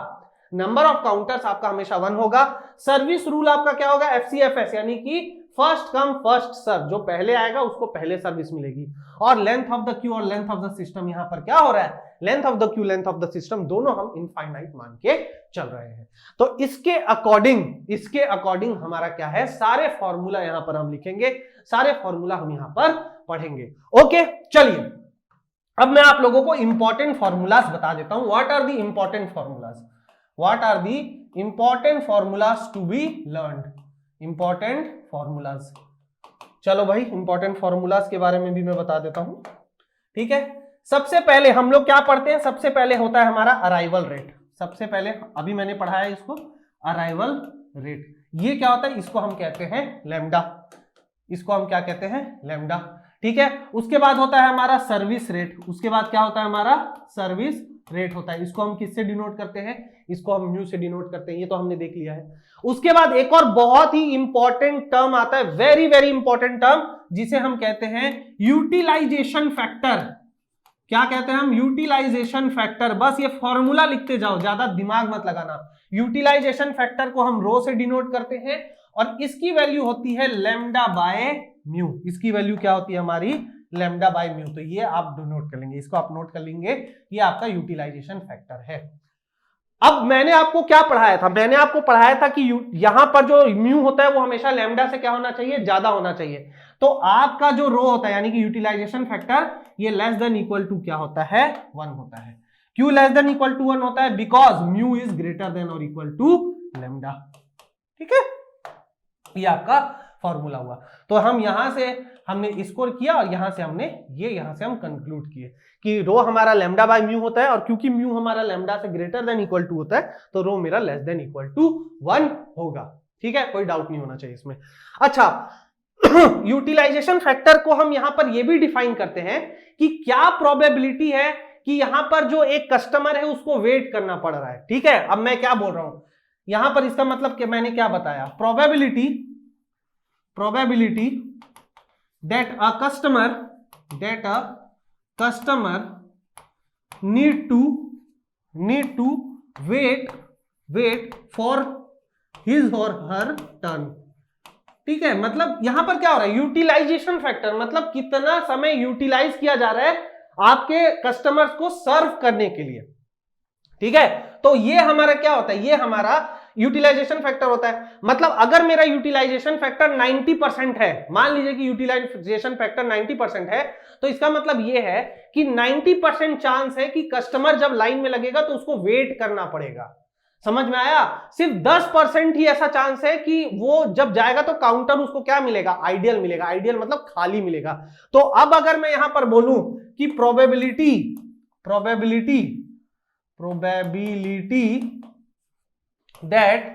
नंबर ऑफ काउंटर्स आपका हमेशा 1 होगा। सर्विस रूल आपका क्या होगा, FCFS, यानी कि फर्स्ट कम फर्स्ट सर्व, जो पहले आएगा उसको पहले सर्विस मिलेगी। और लेंथ ऑफ द क्यू और लेंथ ऑफ द सिस्टम, यहां पर क्या हो रहा है, length of the Q length of the system दोनों हम इनफाइनाइट मान के चल रहे हैं। तो इसके अकॉर्डिंग हमारा क्या है, सारे फॉर्मूला यहां पर हम लिखेंगे, सारे फॉर्मूला हम यहां पर पढ़ेंगे। ओके, चलिए अब मैं आप लोगों को इंपॉर्टेंट फॉर्मूलाज बता देता हूं। What are the important formulas, what are the important formulas to be learned, important formulas. चलो भाई, इंपॉर्टेंट फॉर्मूलाज के बारे में भी मैं बता देता हूं, ठीक है। सबसे पहले हम लोग क्या पढ़ते हैं, सबसे पहले होता है हमारा अराइवल रेट। सबसे पहले अभी मैंने पढ़ाया इसको, अराइवल रेट। ये क्या होता है, इसको हम कहते हैं लैम्डा, इसको हम क्या कहते हैं, लैम्डा, ठीक है। उसके बाद होता है हमारा सर्विस रेट, उसके बाद क्या होता है हमारा सर्विस रेट होता है। इसको हम किससे डिनोट करते हैं, इसको हम म्यू से डिनोट करते हैं, ये तो हमने देख लिया है। उसके बाद एक और बहुत ही इंपॉर्टेंट टर्म आता है, वेरी वेरी इंपॉर्टेंट टर्म, जिसे हम कहते हैं यूटिलाइजेशन फैक्टर। क्या कहते हैं हम, यूटिलाइजेशन फैक्टर। बस ये फॉर्मूला लिखते जाओ, ज्यादा दिमाग मत लगाना। यूटिलाइजेशन फैक्टर को हम रो से डिनोट करते हैं और इसकी वैल्यू होती है लैम्डा बाय म्यू। इसकी वैल्यू क्या होती है हमारी, लैम्डा बाय म्यू। तो ये आप नोट कर लेंगे, इसको आप नोट कर लेंगे, ये आपका यूटिलाइजेशन फैक्टर है। अब मैंने आपको क्या पढ़ाया था, मैंने आपको पढ़ाया था कि यहां पर जो म्यू होता है वो हमेशा लैम्डा से क्या होना चाहिए, ज्यादा होना चाहिए। तो आपका जो रो होता है यानी कि यूटिलाइजेशन फैक्टर, ये लेस देन इक्वल टू क्या होता है, 1 होता है। क्यों लेस देन इक्वल टू 1 होता है, because mu is greater than और इक्वल टू लैम्डा, ठीक है। ये आपका फॉर्मूला हुआ। तो हम यहां से हमने इसको किया और यहां से हमने यहां से हम कंक्लूड किए कि रो हमारा लैम्डा बाय म्यू होता है, और क्योंकि म्यू हमारा लैम्डा से ग्रेटर देन इक्वल टू होता है तो रो मेरा लेस देन इक्वल टू 1 होगा, ठीक है। कोई डाउट नहीं होना चाहिए इसमें। अच्छा, यूटिलाइजेशन फैक्टर को हम यहां पर यह भी डिफाइन करते हैं कि क्या प्रोबेबिलिटी है कि यहां पर जो एक कस्टमर है उसको वेट करना पड़ रहा है, ठीक है। अब मैं क्या बोल रहा हूं यहां पर, इसका मतलब कि मैंने क्या बताया, probability that a customer need to wait for his or her turn, ठीक है। मतलब यहां पर क्या हो रहा है, यूटिलाइजेशन फैक्टर मतलब कितना समय यूटिलाइज किया जा रहा है आपके कस्टमर्स को सर्व करने के लिए, ठीक है। तो ये हमारा क्या होता है, ये हमारा यूटिलाइजेशन फैक्टर होता है। मतलब अगर मेरा यूटिलाइजेशन फैक्टर 90% है, मान लीजिए कि यूटिलाइजेशन फैक्टर 90% है, तो इसका मतलब ये है कि 90% चांस है कि कस्टमर जब लाइन में लगेगा तो उसको वेट करना पड़ेगा। समझ में आया। सिर्फ 10% ही ऐसा चांस है कि वो जब जाएगा तो काउंटर उसको क्या मिलेगा, आइडियल मिलेगा। आइडियल मतलब खाली मिलेगा। तो अब अगर मैं यहां पर बोलूं कि probability that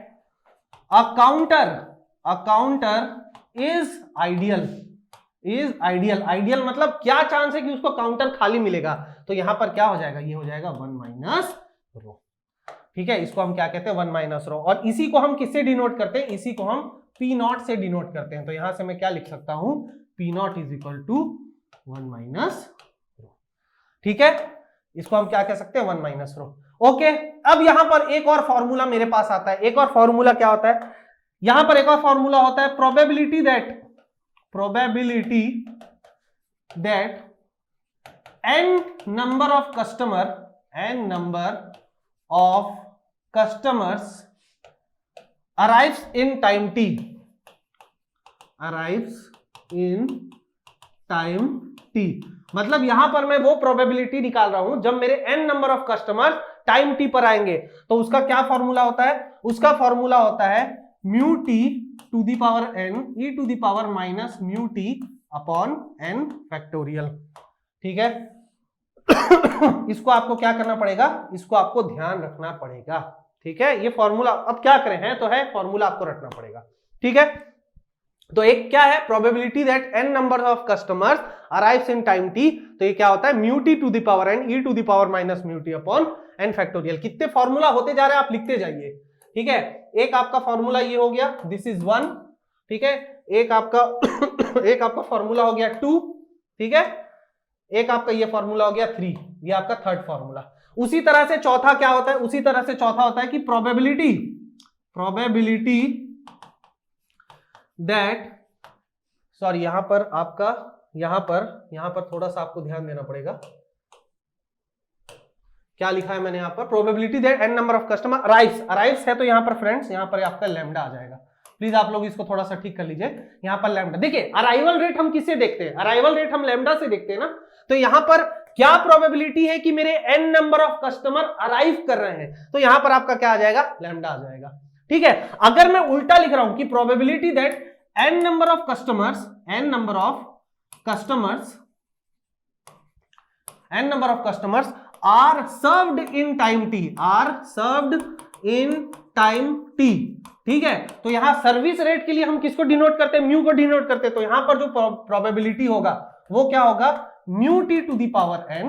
a counter is ideal मतलब क्या चांस है कि उसको काउंटर खाली मिलेगा। तो यहां पर क्या हो जाएगा, ये हो जाएगा 1 माइनस रो, ठीक है। इसको हम क्या कहते हैं, 1 माइनस रो। और इसी को हम किससे डिनोट करते हैं, इसी को हम पी नॉट से डिनोट करते हैं। तो यहां से मैं क्या लिख सकता हूं, P not is equal to 1 minus rho, ठीक है। इसको हम क्या कह सकते हैं, 1 माइनस रो। ओके, अब यहां पर एक और फॉर्मूला मेरे पास आता है। एक और फॉर्मूला क्या होता है, यहां पर एक और फॉर्मूला होता है probability that n number of customers arrives in time t, मतलब यहां पर मैं वो प्रोबेबिलिटी निकाल रहा हूं जब मेरे n number of customer time t पर आएंगे। तो उसका क्या फॉर्मूला होता है, उसका फॉर्मूला होता है mu T to the power n e to the power minus mu T upon n factorial, ठीक है। इसको आपको क्या करना पड़ेगा, इसको आपको ध्यान रखना पड़ेगा, ठीक है। ये फॉर्मूला अब क्या करें, है तो है, फॉर्मूला आपको रखना पड़ेगा, ठीक है। तो एक क्या है, probability that n number of customers arrives in time t। तो ये क्या होता है, mu T to the power n e to the power minus mu T upon n factorial. कितने फॉर्मूला होते जा रहे हैं आप लिखते जाइए, ठीक है। एक आपका फॉर्मूला ये हो गया, दिस इज 1, ठीक है। एक आपका फॉर्मूला हो गया 2, ठीक है। एक आपका ये फॉर्मूला हो गया 3, ये आपका थर्ड फॉर्मूला। उसी तरह से चौथा क्या होता है, उसी तरह से चौथा होता है कि प्रोबेबिलिटी दैट, सॉरी यहां पर आपका यहां पर थोड़ा सा आपको ध्यान देना पड़ेगा, क्या लिखा है मैंने यहां पर, probability that n number of customer arrives है, तो यहां पर फ्रेंड्स यहां पर आपका लैम्डा आ जाएगा। प्लीज आप लोग इसको थोड़ा सा ठीक कर लीजिए, यहां पर लैम्डा। देखिए अराइवल रेट हम किससे देखते हैं, अराइवल रेट हम लैम्डा से देखते हैं ना, तो यहां पर क्या प्रोबेबिलिटी है कि मेरे n number of customer arrive कर रहे हैं, तो यहां पर आपका क्या आ जाएगा, लैम्डा आ जाएगा। ठीक है, अगर मैं उल्टा लिख रहा हूं कि probability that n number of customers are served in time t, ठीक है, तो यहां सर्विस रेट के लिए हम किसको डिनोट करते हैं, म्यू को डिनोट करते हैं, तो यहां पर जो प्रोबेबिलिटी होगा वो क्या होगा, mu T to the power n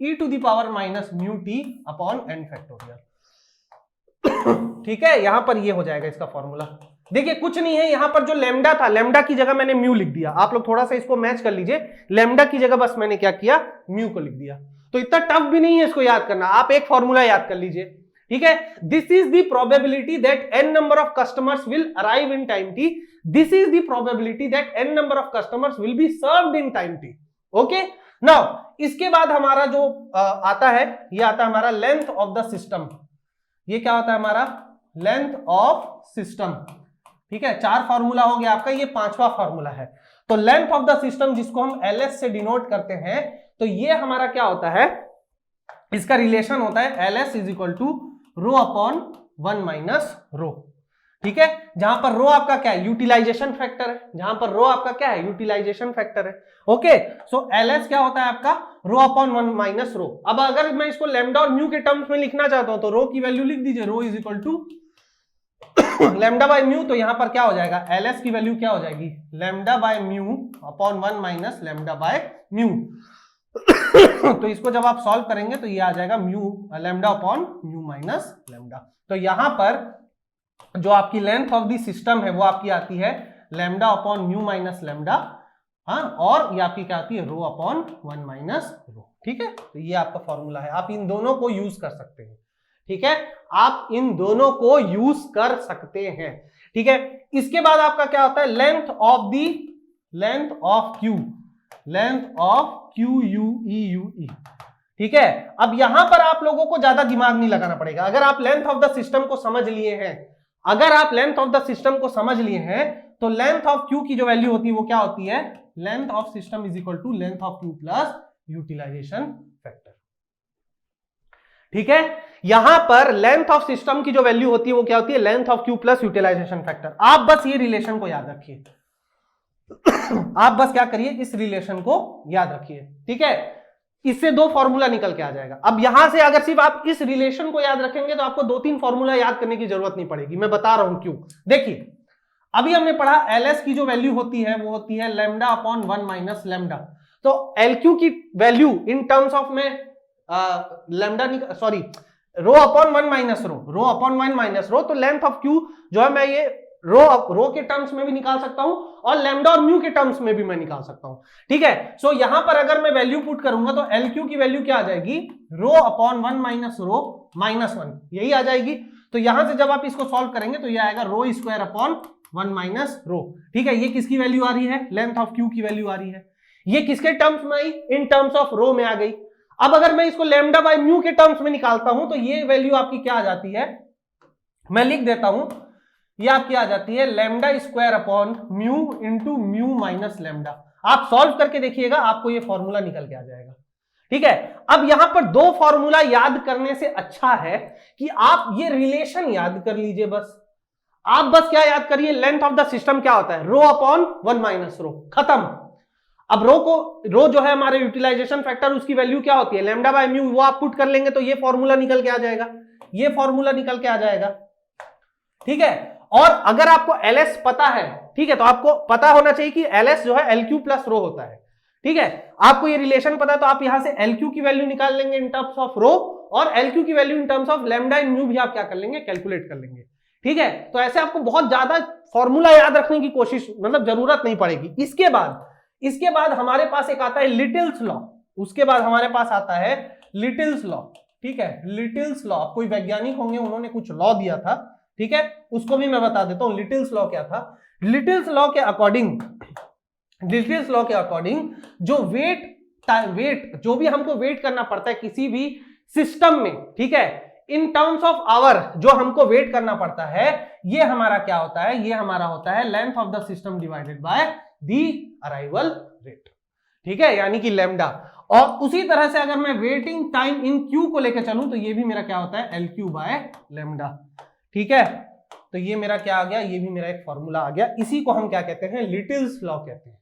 e to the power minus mu T upon n factorial. ठीक है, यहां पर ये हो जाएगा इसका फॉर्मूला। देखिए कुछ नहीं है, यहां पर जो लैम्डा था, लैम्डा की जगह मैंने म्यू लिख दिया, आप लोग थोड़ा सा इसको मैच कर लीजिए, लैम्डा की जगह बस मैंने क्या किया, म्यू को लिख दिया, तो इतना टफ भी नहीं है इसको याद करना, आप एक फॉर्मूला याद कर लीजिए। ठीक है, this is the probability that n number of customers will arrive in time t, this is the probability that n number of customers will be served in time t। Okay, now इसके बाद हमारा जो आता है, ये आता है हमारा लेंथ ऑफ द सिस्टम। ये क्या होता है हमारा, लेंथ ऑफ सिस्टम। ठीक है, 4 फॉर्मूला हो गया आपका, ये 5वां फॉर्मूला है। तो लेंथ ऑफ द सिस्टम जिसको हम ls से डिनोट करते हैं, तो ये हमारा क्या होता है, इसका रिलेशन होता है ls is equal to rho upon 1 minus rho. ठीक है, जहां पर रो आपका क्या है, यूटिलाइजेशन फैक्टर है, जहां पर रो आपका क्या है, यूटिलाइजेशन फैक्टर है। ओके, सो ls क्या होता है आपका, रो अपॉन 1 माइनस रो। अब अगर मैं इसको लैम्डा और म्यू के टर्म्स में लिखना चाहता हूं, तो रो की वैल्यू लिख दीजिए, rho is equal to lambda by mu, तो यहां पर क्या हो जाएगा, ls की वैल्यू क्या हो जाएगी, lambda by mu upon 1 minus lambda by mu. तो इसको जब आप सॉल्व करेंगे तो ये आ जाएगा mu, lambda upon mu minus lambda. तो यहां पर जो आपकी लेंथ ऑफ द सिस्टम है वो आपकी आती है lambda upon mu minus lambda, हाँ, और ये आपकी क्या आती है, रो अपॉन 1 माइनस रो। ठीक है, तो ये आपका फॉर्मूला है, आप इन दोनों को यूज कर सकते हैं। ठीक है, आप इन दोनों को यूज कर सकते हैं। ठीक है, इसके बाद आपका क्या होता है, length of Q U E U ई। ठीक है, अब यहां पर आप लोगों को ज्यादा दिमाग नहीं लगाना पड़ेगा, अगर आप लेंथ ऑफ द सिस्टम को समझ लिए हैं, तो लेंथ ऑफ क्यू की जो वैल्यू होती है वो क्या होती है, length of system is equal to length of queue plus utilisation factor. ठीक है, यहां पर लेंथ ऑफ सिस्टम की जो वैल्यू होती है वो क्या होती है, length of queue plus utilisation factor. आप बस ये रिलेशन को याद रखिए, आप बस क्या करिए, इस रिलेशन को याद रखिए। ठीक है, इससे 2 फॉर्मूला निकल के आ जाएगा। अब यहां से अगर सिर्फ आप इस रिलेशन को याद रखेंगे तो आपको 2-3 फॉर्मूला याद करने की जरूरत नहीं पड़ेगी, मैं बता रहा हूं क्यों। देखिए अभी हमने पढ़ा ls की जो वैल्यू होती है वो होती है लैम्डा अपॉन 1 माइनस लैम्डा। तो lq की वैल्यू इन टर्म्स ऑफ में लैम्डा, सॉरी, रो अपॉन 1 माइनस रो, तो लेंथ ऑफ q जो है मैं ये रो के टर्म्स में भी निकाल सकता हूं और लैम्डा और म्यू के टर्म्स में भी मैं निकाल सकता हूं। ठीक है, सो यहां पर अगर मैं वैल्यू पुट करूंगा तो LQ की वैल्यू क्या आ जाएगी, रो अपॉन 1 माइनस रो माइनस 1, यही आ जाएगी। तो यहां से जब आप इसको सॉल्व करेंगे तो ये आएगा रो स्क्वायर अपॉन 1 माइनस रो। ठीक है, ये किसकी वैल्यू आ रही है, लेंथ ऑफ क्यू की वैल्यू आ रही है। ये किसके टर्म्स में आई, इन टर्म्स ऑफ रो में आ गई। अब अगर मैं इसको लैम्डा बाय म्यू के टर्म्स में निकालता हूं तो ये वैल्यू आपकी क्या आ जाती है, मैं लिख देता हूं, ये आपकी आ जाती है lambda square upon mu into mu minus lambda. आप सॉल्व करके देखिएगा, आपको ये फॉर्मूला निकल के आ जाएगा। ठीक है, अब यहां पर 2 फॉर्मूला याद करने से अच्छा है कि आप ये रिलेशन याद कर लीजिए। बस आप बस क्या याद करिए, लेंथ ऑफ द सिस्टम क्या होता है, रो अपॉन 1 माइनस रो, खत्म। अब रो जो है हमारे यूटिलाइजेशन फैक्टर, उसकी वैल्यू क्या होती है, लैम्डा बाय म्यू, वो आप पुट कर लेंगे तो ये फॉर्मूला निकल के आ जाएगा, ये फॉर्मूला निकल के आ जाएगा। ठीक है, और अगर आपको ls पता है, ठीक है, तो आपको पता होना चाहिए कि ls जो है LQ प्लस रो होता है। ठीक है, आपको ये रिलेशन पता है तो आप यहां से LQ की वैल्यू निकाल लेंगे इन टर्म्स ऑफ रो, और LQ की value in terms of lambda in mu भी आप क्या कर लेंगे, कैलकुलेट कर लेंगे। ठीक है, तो ऐसे आपको बहुत ज्यादा फॉर्मूला याद रखने की कोशिश, मतलब जरूरत नहीं पड़ेगी। इसके बाद हमारे पास एक आता है लिटिल्स लॉ, उसके बाद हमारे पास आता है लिटिल्स लॉ। ठीक है, लिटिल्स लॉ, कोई वैज्ञानिक होंगे उन्होंने कुछ लॉ दिया था, ठीक है, उसको भी मैं बता देता हूं। लिटिल्स लॉ क्या था? लिटिल्स लॉ के अकॉर्डिंग, लिटिल्स लॉ के अकॉर्डिंग जो वेट जो भी हमको वेट करना पड़ता है किसी भी सिस्टम में, ठीक है, इन टर्म्स ऑफ आवर जो हमको वेट करना पड़ता है, ये हमारा क्या होता है? ये हमारा होता है length of the system divided by the arrival rate, ठीक है, यानी कि लैम्डा। और उसी तरह से अगर मैं वेटिंग टाइम इन क्यू को लेकर चलूं तो ये भी मेरा क्या होता है? एल क्यू बाय लैम्डा, ठीक है। तो ये मेरा क्या आ गया? ये भी मेरा एक फॉर्मूला आ गया। इसी को हम क्या कहते हैं? लिटिल्स लॉ कहते हैं,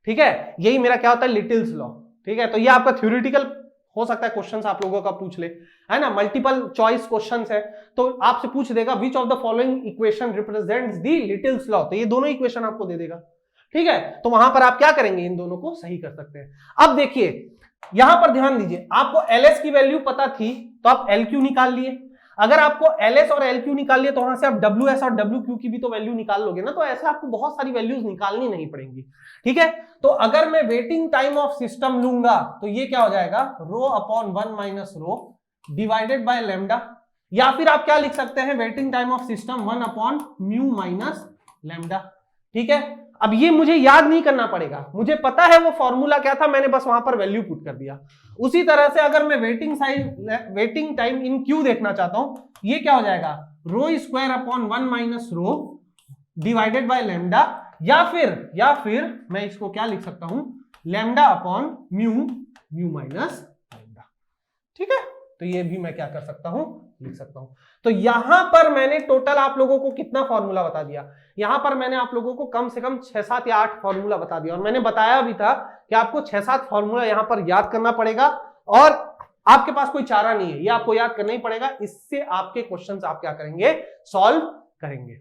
ठीक है। यही मेरा क्या होता है? लिटिल्स लॉ, ठीक है। तो ये आपका थ्योरेटिकल हो सकता है क्वेश्चंस आप लोगों का पूछ ले, है ना, मल्टीपल चॉइस क्वेश्चंस है, तो आपसे पूछ देगा which of the following equation represents the Littles law, तो ये दोनों इक्वेशन आपको दे देगा, ठीक है। तो वहां पर आप क्या करेंगे? इन दोनों को सही कर सकते हैं। अब देखिए यहां पर ध्यान दीजिए, आपको एलएस की वैल्यू पता थी तो आप एलक्यू निकाल लिए। अगर आपको एलएस और एलक्यू निकाल लिए तो वहां से आप डब्ल्यूएस और डब्ल्यूक्यू की भी तो वैल्यू निकाल लोगे ना, तो ऐसे आपको बहुत सारी वैल्यूज निकालनी नहीं पड़ेंगी, ठीक है। तो अगर मैं वेटिंग टाइम ऑफ सिस्टम लूंगा तो ये क्या हो जाएगा? रो upon 1 minus rho divided by lambda, या फिर आप क्या लिख सकते हैं? Waiting time of system 1 upon mu minus lambda, ठीक है। अब ये मुझे याद नहीं करना पड़ेगा, मुझे पता है वो फॉर्मूला क्या था, मैंने बस वहां पर वैल्यू पुट कर दिया। उसी तरह से अगर मैं वेटिंग टाइम इन क्यू देखना चाहता हूं, ये क्या हो जाएगा? Rho square upon 1 minus rho divided by lambda, या फिर मैं इसको क्या लिख सकता हूं? Lambda upon mu minus lambda, ठीक है। तो ये भी मैं क्या कर सकता हूं? लिख सकता हूं। तो यहां पर मैंने टोटल आप लोगों को कितना फॉर्मूला बता दिया? यहां पर मैंने आप लोगों को कम से कम 6, 7 या 8 फॉर्मूला बता दिया, और मैंने बताया भी था कि आपको 6, 7 फॉर्मूला यहां पर याद करना पड़ेगा, और आपके पास कोई चारा नहीं है, ये आपको याद करना ही पड़ेगा। इससे आपके क्वेश्चंस आप क्या करेंगे? सॉल्व करेंगे,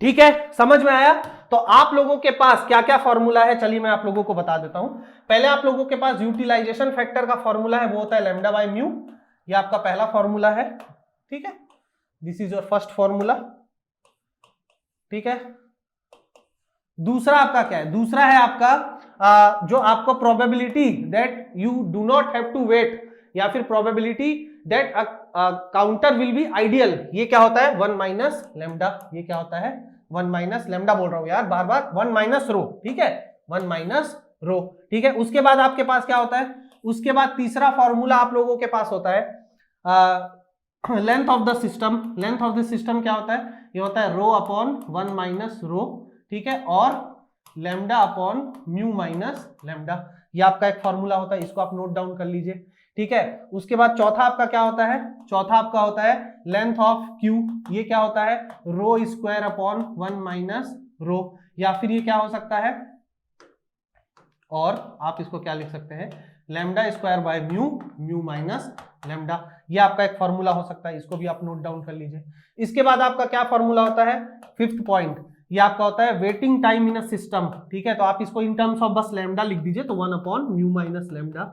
ठीक है। समझ में आया? तो आप लोगों के पास क्या क्या फॉर्मूला है, चलिए मैं आप लोगों को बता देता हूं। पहले आप लोगों के पास यूटिलाइजेशन फैक्टर का फॉर्मूला है, वो होता है लैम्डा बाय म्यू, ये आपका पहला फॉर्मूला है, ठीक है। This is your first formula, ठीक है। दूसरा आपका क्या है? दूसरा है आपका जो आपको probability that you do not have to wait, या फिर probability that counter will be ideal, ये क्या होता है? 1 माइनस लैम्डा, ये क्या होता है? 1 माइनस लैम्डा बोल रहा हूं यार बार बार, 1 माइनस रो, ठीक है, 1 माइनस रो, ठीक है। उसके बाद आपके पास क्या होता है? उसके बाद तीसरा फॉर्मूला आप लोगों के पास होता है length of the system. Length of the system क्या होता है? ये होता है रो अपॉन 1 माइनस रो, ठीक है, और lambda upon mu minus lambda, ये आपका एक फॉर्मूला होता है, इसको आप नोट डाउन कर लीजिए, ठीक है। उसके बाद चौथा आपका क्या होता है? चौथा आपका होता है लेंथ ऑफ क्यू, ये क्या होता है? रो स्क्वायर अपॉन 1 माइनस रो, या फिर ये क्या हो सकता है? और आप इसको क्या लिख सकते हैं? Lambda square by mu minus lambda, ये आपका एक फॉर्मूला हो सकता है, इसको भी आप नोट डाउन कर लीजिए। इसके बाद आपका क्या फॉर्मूला होता है? फिफ्थ पॉइंट, ये आपका होता है waiting time in a system, ठीक है। तो आप इसको इन टर्म्स ऑफ बस लैम्डा लिख दीजिए, तो 1 अपॉन म्यू माइनस लैम्डा,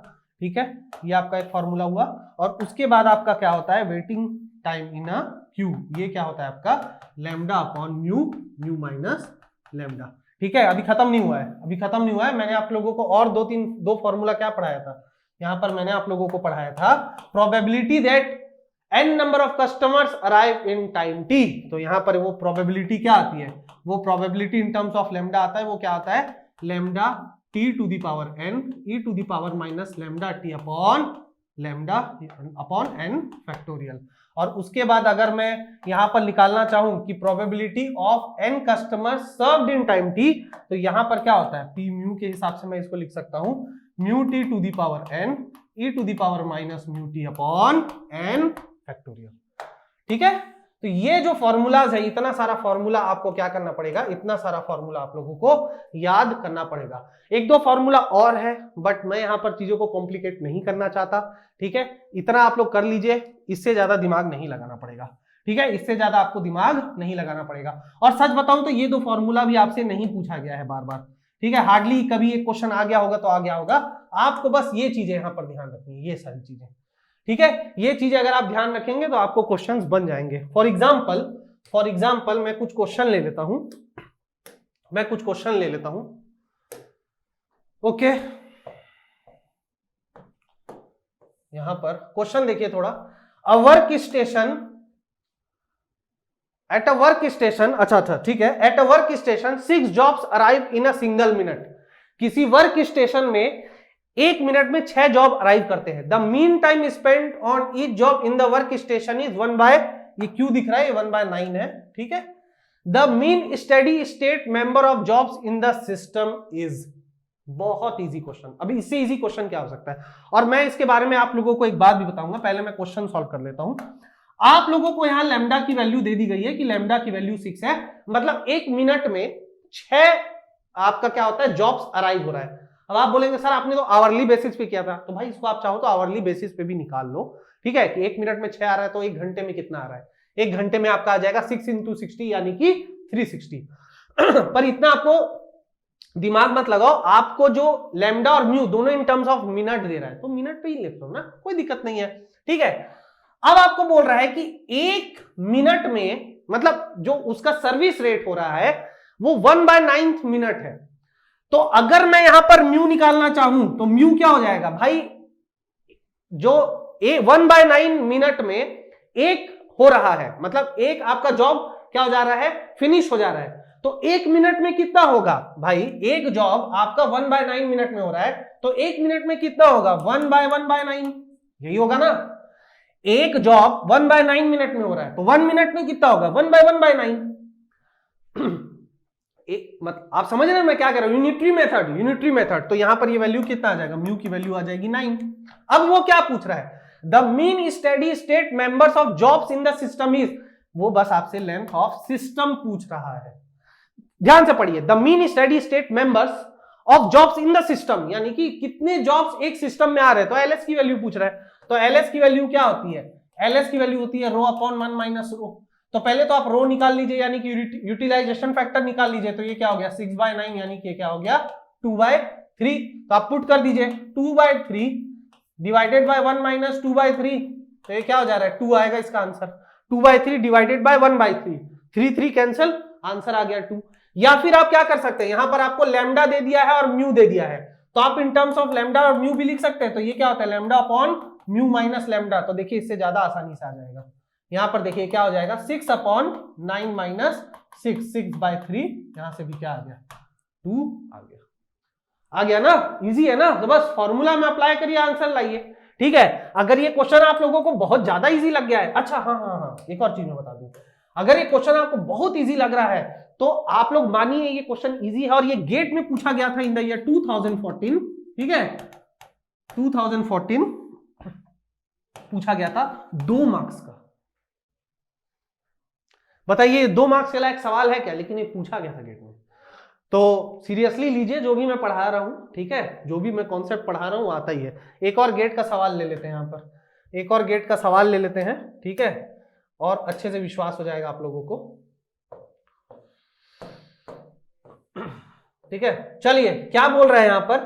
ठीक है, ये आपका एक फॉर्मूला हुआ। और उसके बाद आपका क्या होता है? Waiting time in a Q, ये क्या होता है आपका? Lambda upon mu minus lambda, ठीक है। अभी खत्म नहीं हुआ है, अभी खत्म नहीं हुआ है, मैंने आप लोगों को और दो फॉर्मूला क्या पढ़ाया था? यहां पर मैंने आप लोगों को पढ़ाया था probability that n number of customers arrive in time t, तो यहां पर वो प्रोबेबिलिटी क्या आती है? वो probability in terms of lambda आता है, वो क्या आता है? Lambda t to the power n e to the power minus lambda t upon lambda upon n factorial. और उसके बाद अगर मैं यहां पर निकालना चाहूं कि probability of n customer served in time t, तो यहां पर क्या होता है? p म्यू के हिसाब से मैं इसको लिख सकता हूं mu t to the power n e to the power minus mu t upon n factorial, ठीक है। तो ये जो फॉर्मूलाज है, इतना सारा फॉर्मूला आपको क्या करना पड़ेगा? इतना सारा फॉर्मूला आप लोगों को याद करना पड़ेगा। एक दो फॉर्मूला और है, बट मैं यहां पर चीजों को कॉम्प्लिकेट नहीं करना चाहता, ठीक है। इतना आप लोग कर लीजिए, इससे ज्यादा दिमाग नहीं लगाना पड़ेगा, ठीक है, इससे ज्यादा आपको दिमाग नहीं लगाना पड़ेगा। और सच बताऊं तो ये दो फॉर्मूला भी आपसे नहीं पूछा गया है बार बार, ठीक है, हार्डली कभी एक क्वेश्चन आ गया होगा तो आ गया होगा। आपको बस ये चीजें यहां पर ध्यान रखनी है, ये सारी चीजें, ठीक है। ये चीजें अगर आप ध्यान रखेंगे तो आपको क्वेश्चंस बन जाएंगे। फॉर एग्जांपल मैं कुछ क्वेश्चन ले लेता हूं, ओके। यहां पर क्वेश्चन देखिए थोड़ा, a work station, at a work station, अच्छा ठीक है, at a work station 6 jobs arrive in a single minute. किसी वर्क स्टेशन में 1 मिनट में 6 जॉब अराइव करते हैं। The mean time spent on each job in the work station is 1 by, ये Q दिख रहा है, ये 1/9 है, ठीक है। The mean steady state member of jobs in the system is, बहुत इजी क्वेश्चन। अभी इससे इजी क्वेश्चन क्या हो सकता है, और मैं इसके बारे में आप लोगों को एक बात भी बताऊंगा, पहले मैं क्वेश्चन सॉल्व कर लेता हूं। आप लोगों को यहां लैम्डा की वैल्यू दे दी गई है कि लैम्डा की वैल्यू 6 है, मतलब 1 मिनट में 6 आपका क्या होता है, जॉब्स अराइव हो रहा है। अब आप बोलेंगे सर आपने तो आवरली बेसिस पे किया था, तो भाई इसको आप चाहो तो आवरली बेसिस पे भी निकाल लो, ठीक है, कि 1 मिनट में 6 आ रहा है तो 1 घंटे में कितना आ रहा है, 1 घंटे में आपका आ जाएगा 6 × 60 यानी कि 360। पर इतना आपको दिमाग मत लगाओ, आपको जो लैम्डा और म्यू दोनों इन टर्म्स ऑफ मिनट दे रहा है तो मिनट पे ही लिख लो ना, कोई दिक्कत नहीं है, ठीक है। अब आपको बोल रहा है कि 1 मिनट में, मतलब जो उसका सर्विस रेट हो रहा है वो 1/9 मिनट है। तो अगर मैं यहां पर म्यू निकालना चाहूं तो म्यू क्या हो जाएगा भाई, जो 1/9 मिनट में एक हो रहा है, मतलब एक आपका जॉब क्या हो जा रहा है, फिनिश हो जा रहा है। तो 1 मिनट में कितना होगा भाई, एक जॉब आपका 1/9 मिनट में हो रहा है, तो 1 मिनट में कितना होगा, 1/1/9, यही होगा ना। एक जॉब 1/9 मिनट में हो रहा है तो 1 मिनट में कितना होगा, 1/1/9। आप समझ रहे हैं मैं क्या कर रहा हूं, यूनिटरी मेथड। तो यहां पर ये वैल्यू कितना आ जाएगा, म्यू की वैल्यू आ जाएगी 9। अब वो क्या पूछ रहा है, the mean steady state members of jobs in the system is, वो बस आपसे लेंथ ऑफ सिस्टम पूछ रहा है। ध्यान से पढ़िए, the mean steady state members of jobs in the system, यानी कि कितने जॉब्स एक सिस्टम में आ रहे हैं, तो एलएस की वैल्यू पूछ रहा है। तो एलएस की वैल्यू क्या होती है, एलएस की वैल्यू होती है रो अपॉन 1 माइनस रो। तो पहले तो आप रो निकाल लीजिए, यानी कि यूटिलाइजेशन फैक्टर निकाल लीजिए, तो ये क्या हो गया 6/9, यानी कि क्या हो गया 2/3। तो आप पुट कर दीजिए 2/3 डिवाइडेड बाय 1 माइनस 2/3, तो ये क्या हो जा रहा है 2 आएगा इसका answer. 2/3 divided by 1/3, 3 cancel, answer आ गया 2। या फिर आप क्या कर सकते हैं, यहां पर आपको लैम्डा दे दिया है और म्यू दे दिया है, तो आप इन टर्म्स ऑफ लैम्डा और म्यू भी लिख सकते हैं। तो ये क्या होता है, lambda upon mu minus lambda. तो देखिए इससे ज्यादा आसानी से आ जाएगा, यहां पर देखिए क्या हो जाएगा 6/9 माइनस 6/3, यहां से भी क्या आ गया 2 आ गया ना, इजी है ना। तो बस फॉर्मूला में अप्लाई करिए, आंसर लाइए, ठीक है। अगर ये क्वेश्चन आप लोगों को बहुत ज्यादा इजी लग गया है, अच्छा हाँ, एक और चीज मैं बता दूं, अगर ये क्वेश्चन आपको बहुत इजी लग रहा है तो आप लोग मानिए ये क्वेश्चन इजी है और ये गेट में पूछा गया था इन द ईयर 2014, ठीक है, 2014 पूछा गया था 2 मार्क्स का। बताइए 2 मार्क्स के लायक सवाल है क्या, लेकिन ये पूछा गया था गेट में। तो सीरियसली लीजिए जो भी मैं पढ़ा रहा हूं, ठीक है, जो भी मैं कॉन्सेप्ट पढ़ा रहा हूं आता ही है। एक और गेट का सवाल ले लेते हैं, यहां पर एक और गेट का सवाल ले लेते हैं, ठीक है, और अच्छे से विश्वास हो जाएगा आप लोगों को, ठीक है। चलिए क्या बोल रहे हैं यहां पर,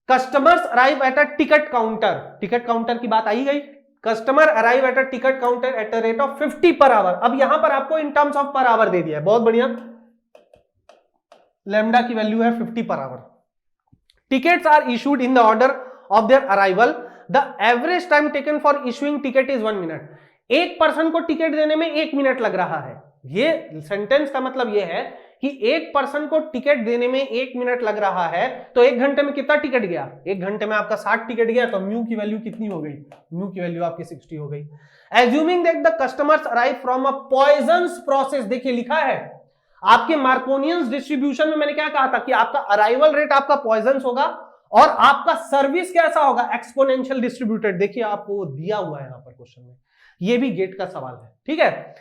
customers arrive at a ticket counter, ticket counter की बात आई गई, customer arrive at a ticket counter at a rate of 50 per hour. अब यहां पर आपको in terms of per hour दे दिया है, बहुत बढ़िया, लैम्डा की वैल्यू है 50 per hour. Tickets are issued in the order of their arrival, the average time taken for issuing ticket is 1 minute. एक पर्सन को टिकट देने में 1 मिनट लग रहा है। ये सेंटेंस का मतलब ये है कि एक पर्सन को टिकट देने में 1 मिनट लग रहा है, तो 1 घंटे में कितना टिकट गया, 1 घंटे में आपका 60 टिकट गया, तो म्यू की वैल्यू कितनी हो गई, म्यू की वैल्यू आपकी 60 हो गई। Assuming that the customers arrive from a Poisson's process, देखिए लिखा है आपके मार्कोनियंस डिस्ट्रीब्यूशन में, मैंने क्या कहा था कि आपका अराइवल रेट आपका पॉइजन्स होगा और आपका सर्विस कैसा होगा, एक्सपोनेंशियल डिस्ट्रीब्यूटेड। देखिए आपको दिया हुआ है यहां पर क्वेश्चन में, ये भी गेट का सवाल है, ठीक है।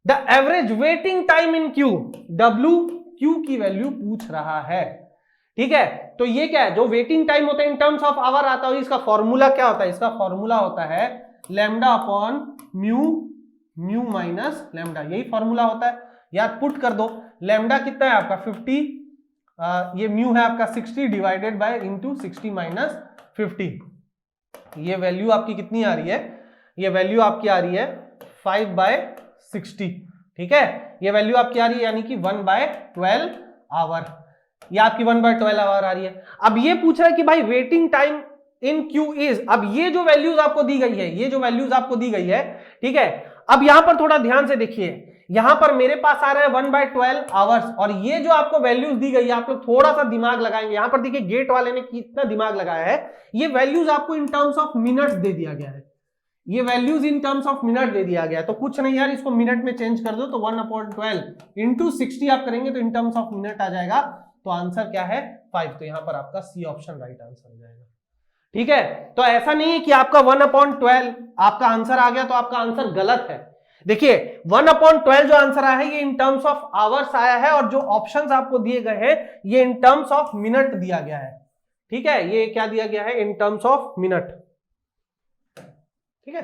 The average waiting time in Q, W Q की वैल्यू पूछ रहा है, ठीक है। तो ये क्या है, जो वेटिंग टाइम होता है इन टर्म्स ऑफ आवर आता है, इसका फॉर्मूला क्या होता है, इसका फॉर्मूला होता है lambda upon mu, mu minus lambda, यही फॉर्मूला होता है। याद पुट कर दो, लैम्डा कितना है आपका 50, ये म्यू है आपका 60 डिवाइडेड बाय इंटू 60 माइनस 50, ये वैल्यू आपकी कितनी आ रही है, ये वैल्यू आपकी आ रही है 5/60, ठीक है, ये वैल्यू आपकी आ रही है यानी कि 1/12 आवर, ये आपकी 1/12 आवर आ रही है। अब ये पूछ रहा है कि भाई waiting time in Q is, अब ये जो वैल्यूज आपको दी गई है, ये जो वैल्यूज आपको दी गई है, ठीक है, अब यहां पर थोड़ा ध्यान से देखिए, यहां पर मेरे पास आ रहा है 1/12 आवर्स, और ये जो आपको वैल्यूज दी गई है, आप लोग थोड़ा सा दिमाग लगाएंगे, यहां पर देखिए गेट वाले ने कितना दिमाग लगाया है, ये वैल्यूज आपको इन टर्म्स ऑफ मिनट्स दे दिया गया है, ये values in terms of minute दे दिया गया है, तो कुछ नहीं यार, इसको मिनट में चेंज कर दो, तो 1/12 इंटू 60 आप करेंगे तो इन टर्म्स ऑफ मिनट आ जाएगा, तो आंसर क्या है 5, तो यहां पर आपका सी ऑप्शन राइट आंसर हो जाएगा। ठीक है, तो ऐसा नहीं है कि आपका 1/12 आपका आंसर आ गया तो आपका आंसर गलत है। देखिए 1/12 जो आंसर आया है ये इन टर्म्स ऑफ आवर्स आया है, और जो ऑप्शंस आपको दिए गए हैं ये इन टर्म्स ऑफ मिनट दिया गया है। ठीक है, ये क्या दिया गया है, इन टर्म्स ऑफ मिनट। ठीक है,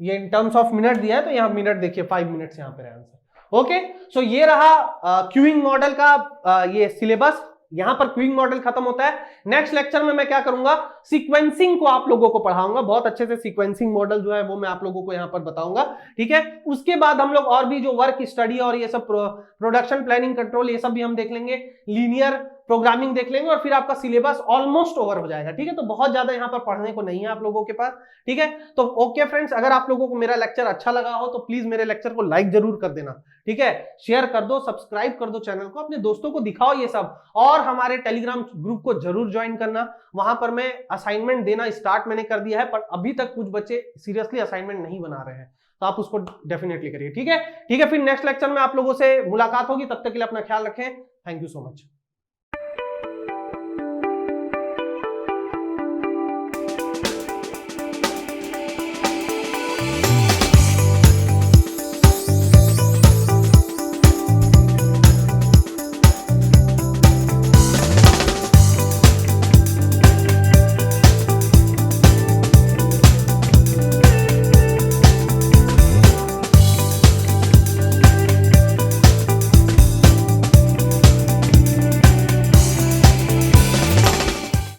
ये इन टर्म्स ऑफ मिनट दिया है, तो यहां मिनट देखिए 5 मिनट्स यहां पर आंसर। ओके, सो ये रहा क्यूइंग मॉडल का ये सिलेबस, यहां पर क्यूइंग मॉडल खत्म होता है। नेक्स्ट लेक्चर में मैं क्या करूंगा, सीक्वेंसिंग को आप लोगों को पढ़ाऊंगा, बहुत अच्छे से सीक्वेंसिंग मॉडल जो है वो मैं आप लोगों को यहां पर बताऊंगा। ठीक है, उसके बाद हम लोग और भी जो वर्क स्टडी और ये सब प्रोडक्शन प्लानिंग कंट्रोल ये सब भी हम देख लेंगे, लीनियर प्रोग्रामिंग देख लेंगे, और फिर आपका सिलेबस ऑलमोस्ट ओवर हो जाएगा। ठीक है, तो बहुत ज्यादा यहाँ पर पढ़ने को नहीं है आप लोगों के पास। ठीक है, तो ओके फ्रेंड्स, अगर आप लोगों को मेरा लेक्चर अच्छा लगा हो तो प्लीज मेरे लेक्चर को लाइक जरूर कर देना। ठीक है, शेयर कर दो, सब्सक्राइब कर दो चैनल को, अपने दोस्तों को दिखाओ ये सब, और हमारे टेलीग्राम ग्रुप को जरूर ज्वाइन करना। वहां पर मैं असाइनमेंट देना स्टार्ट मैंने कर दिया है, पर अभी तक कुछ बच्चे सीरियसली असाइनमेंट नहीं बना रहे हैं, तो आप उसको डेफिनेटली करिए। ठीक है, ठीक है, फिर नेक्स्ट लेक्चर में आप लोगों से मुलाकात होगी, तब तक के लिए अपना ख्याल रखें। Thank you so much.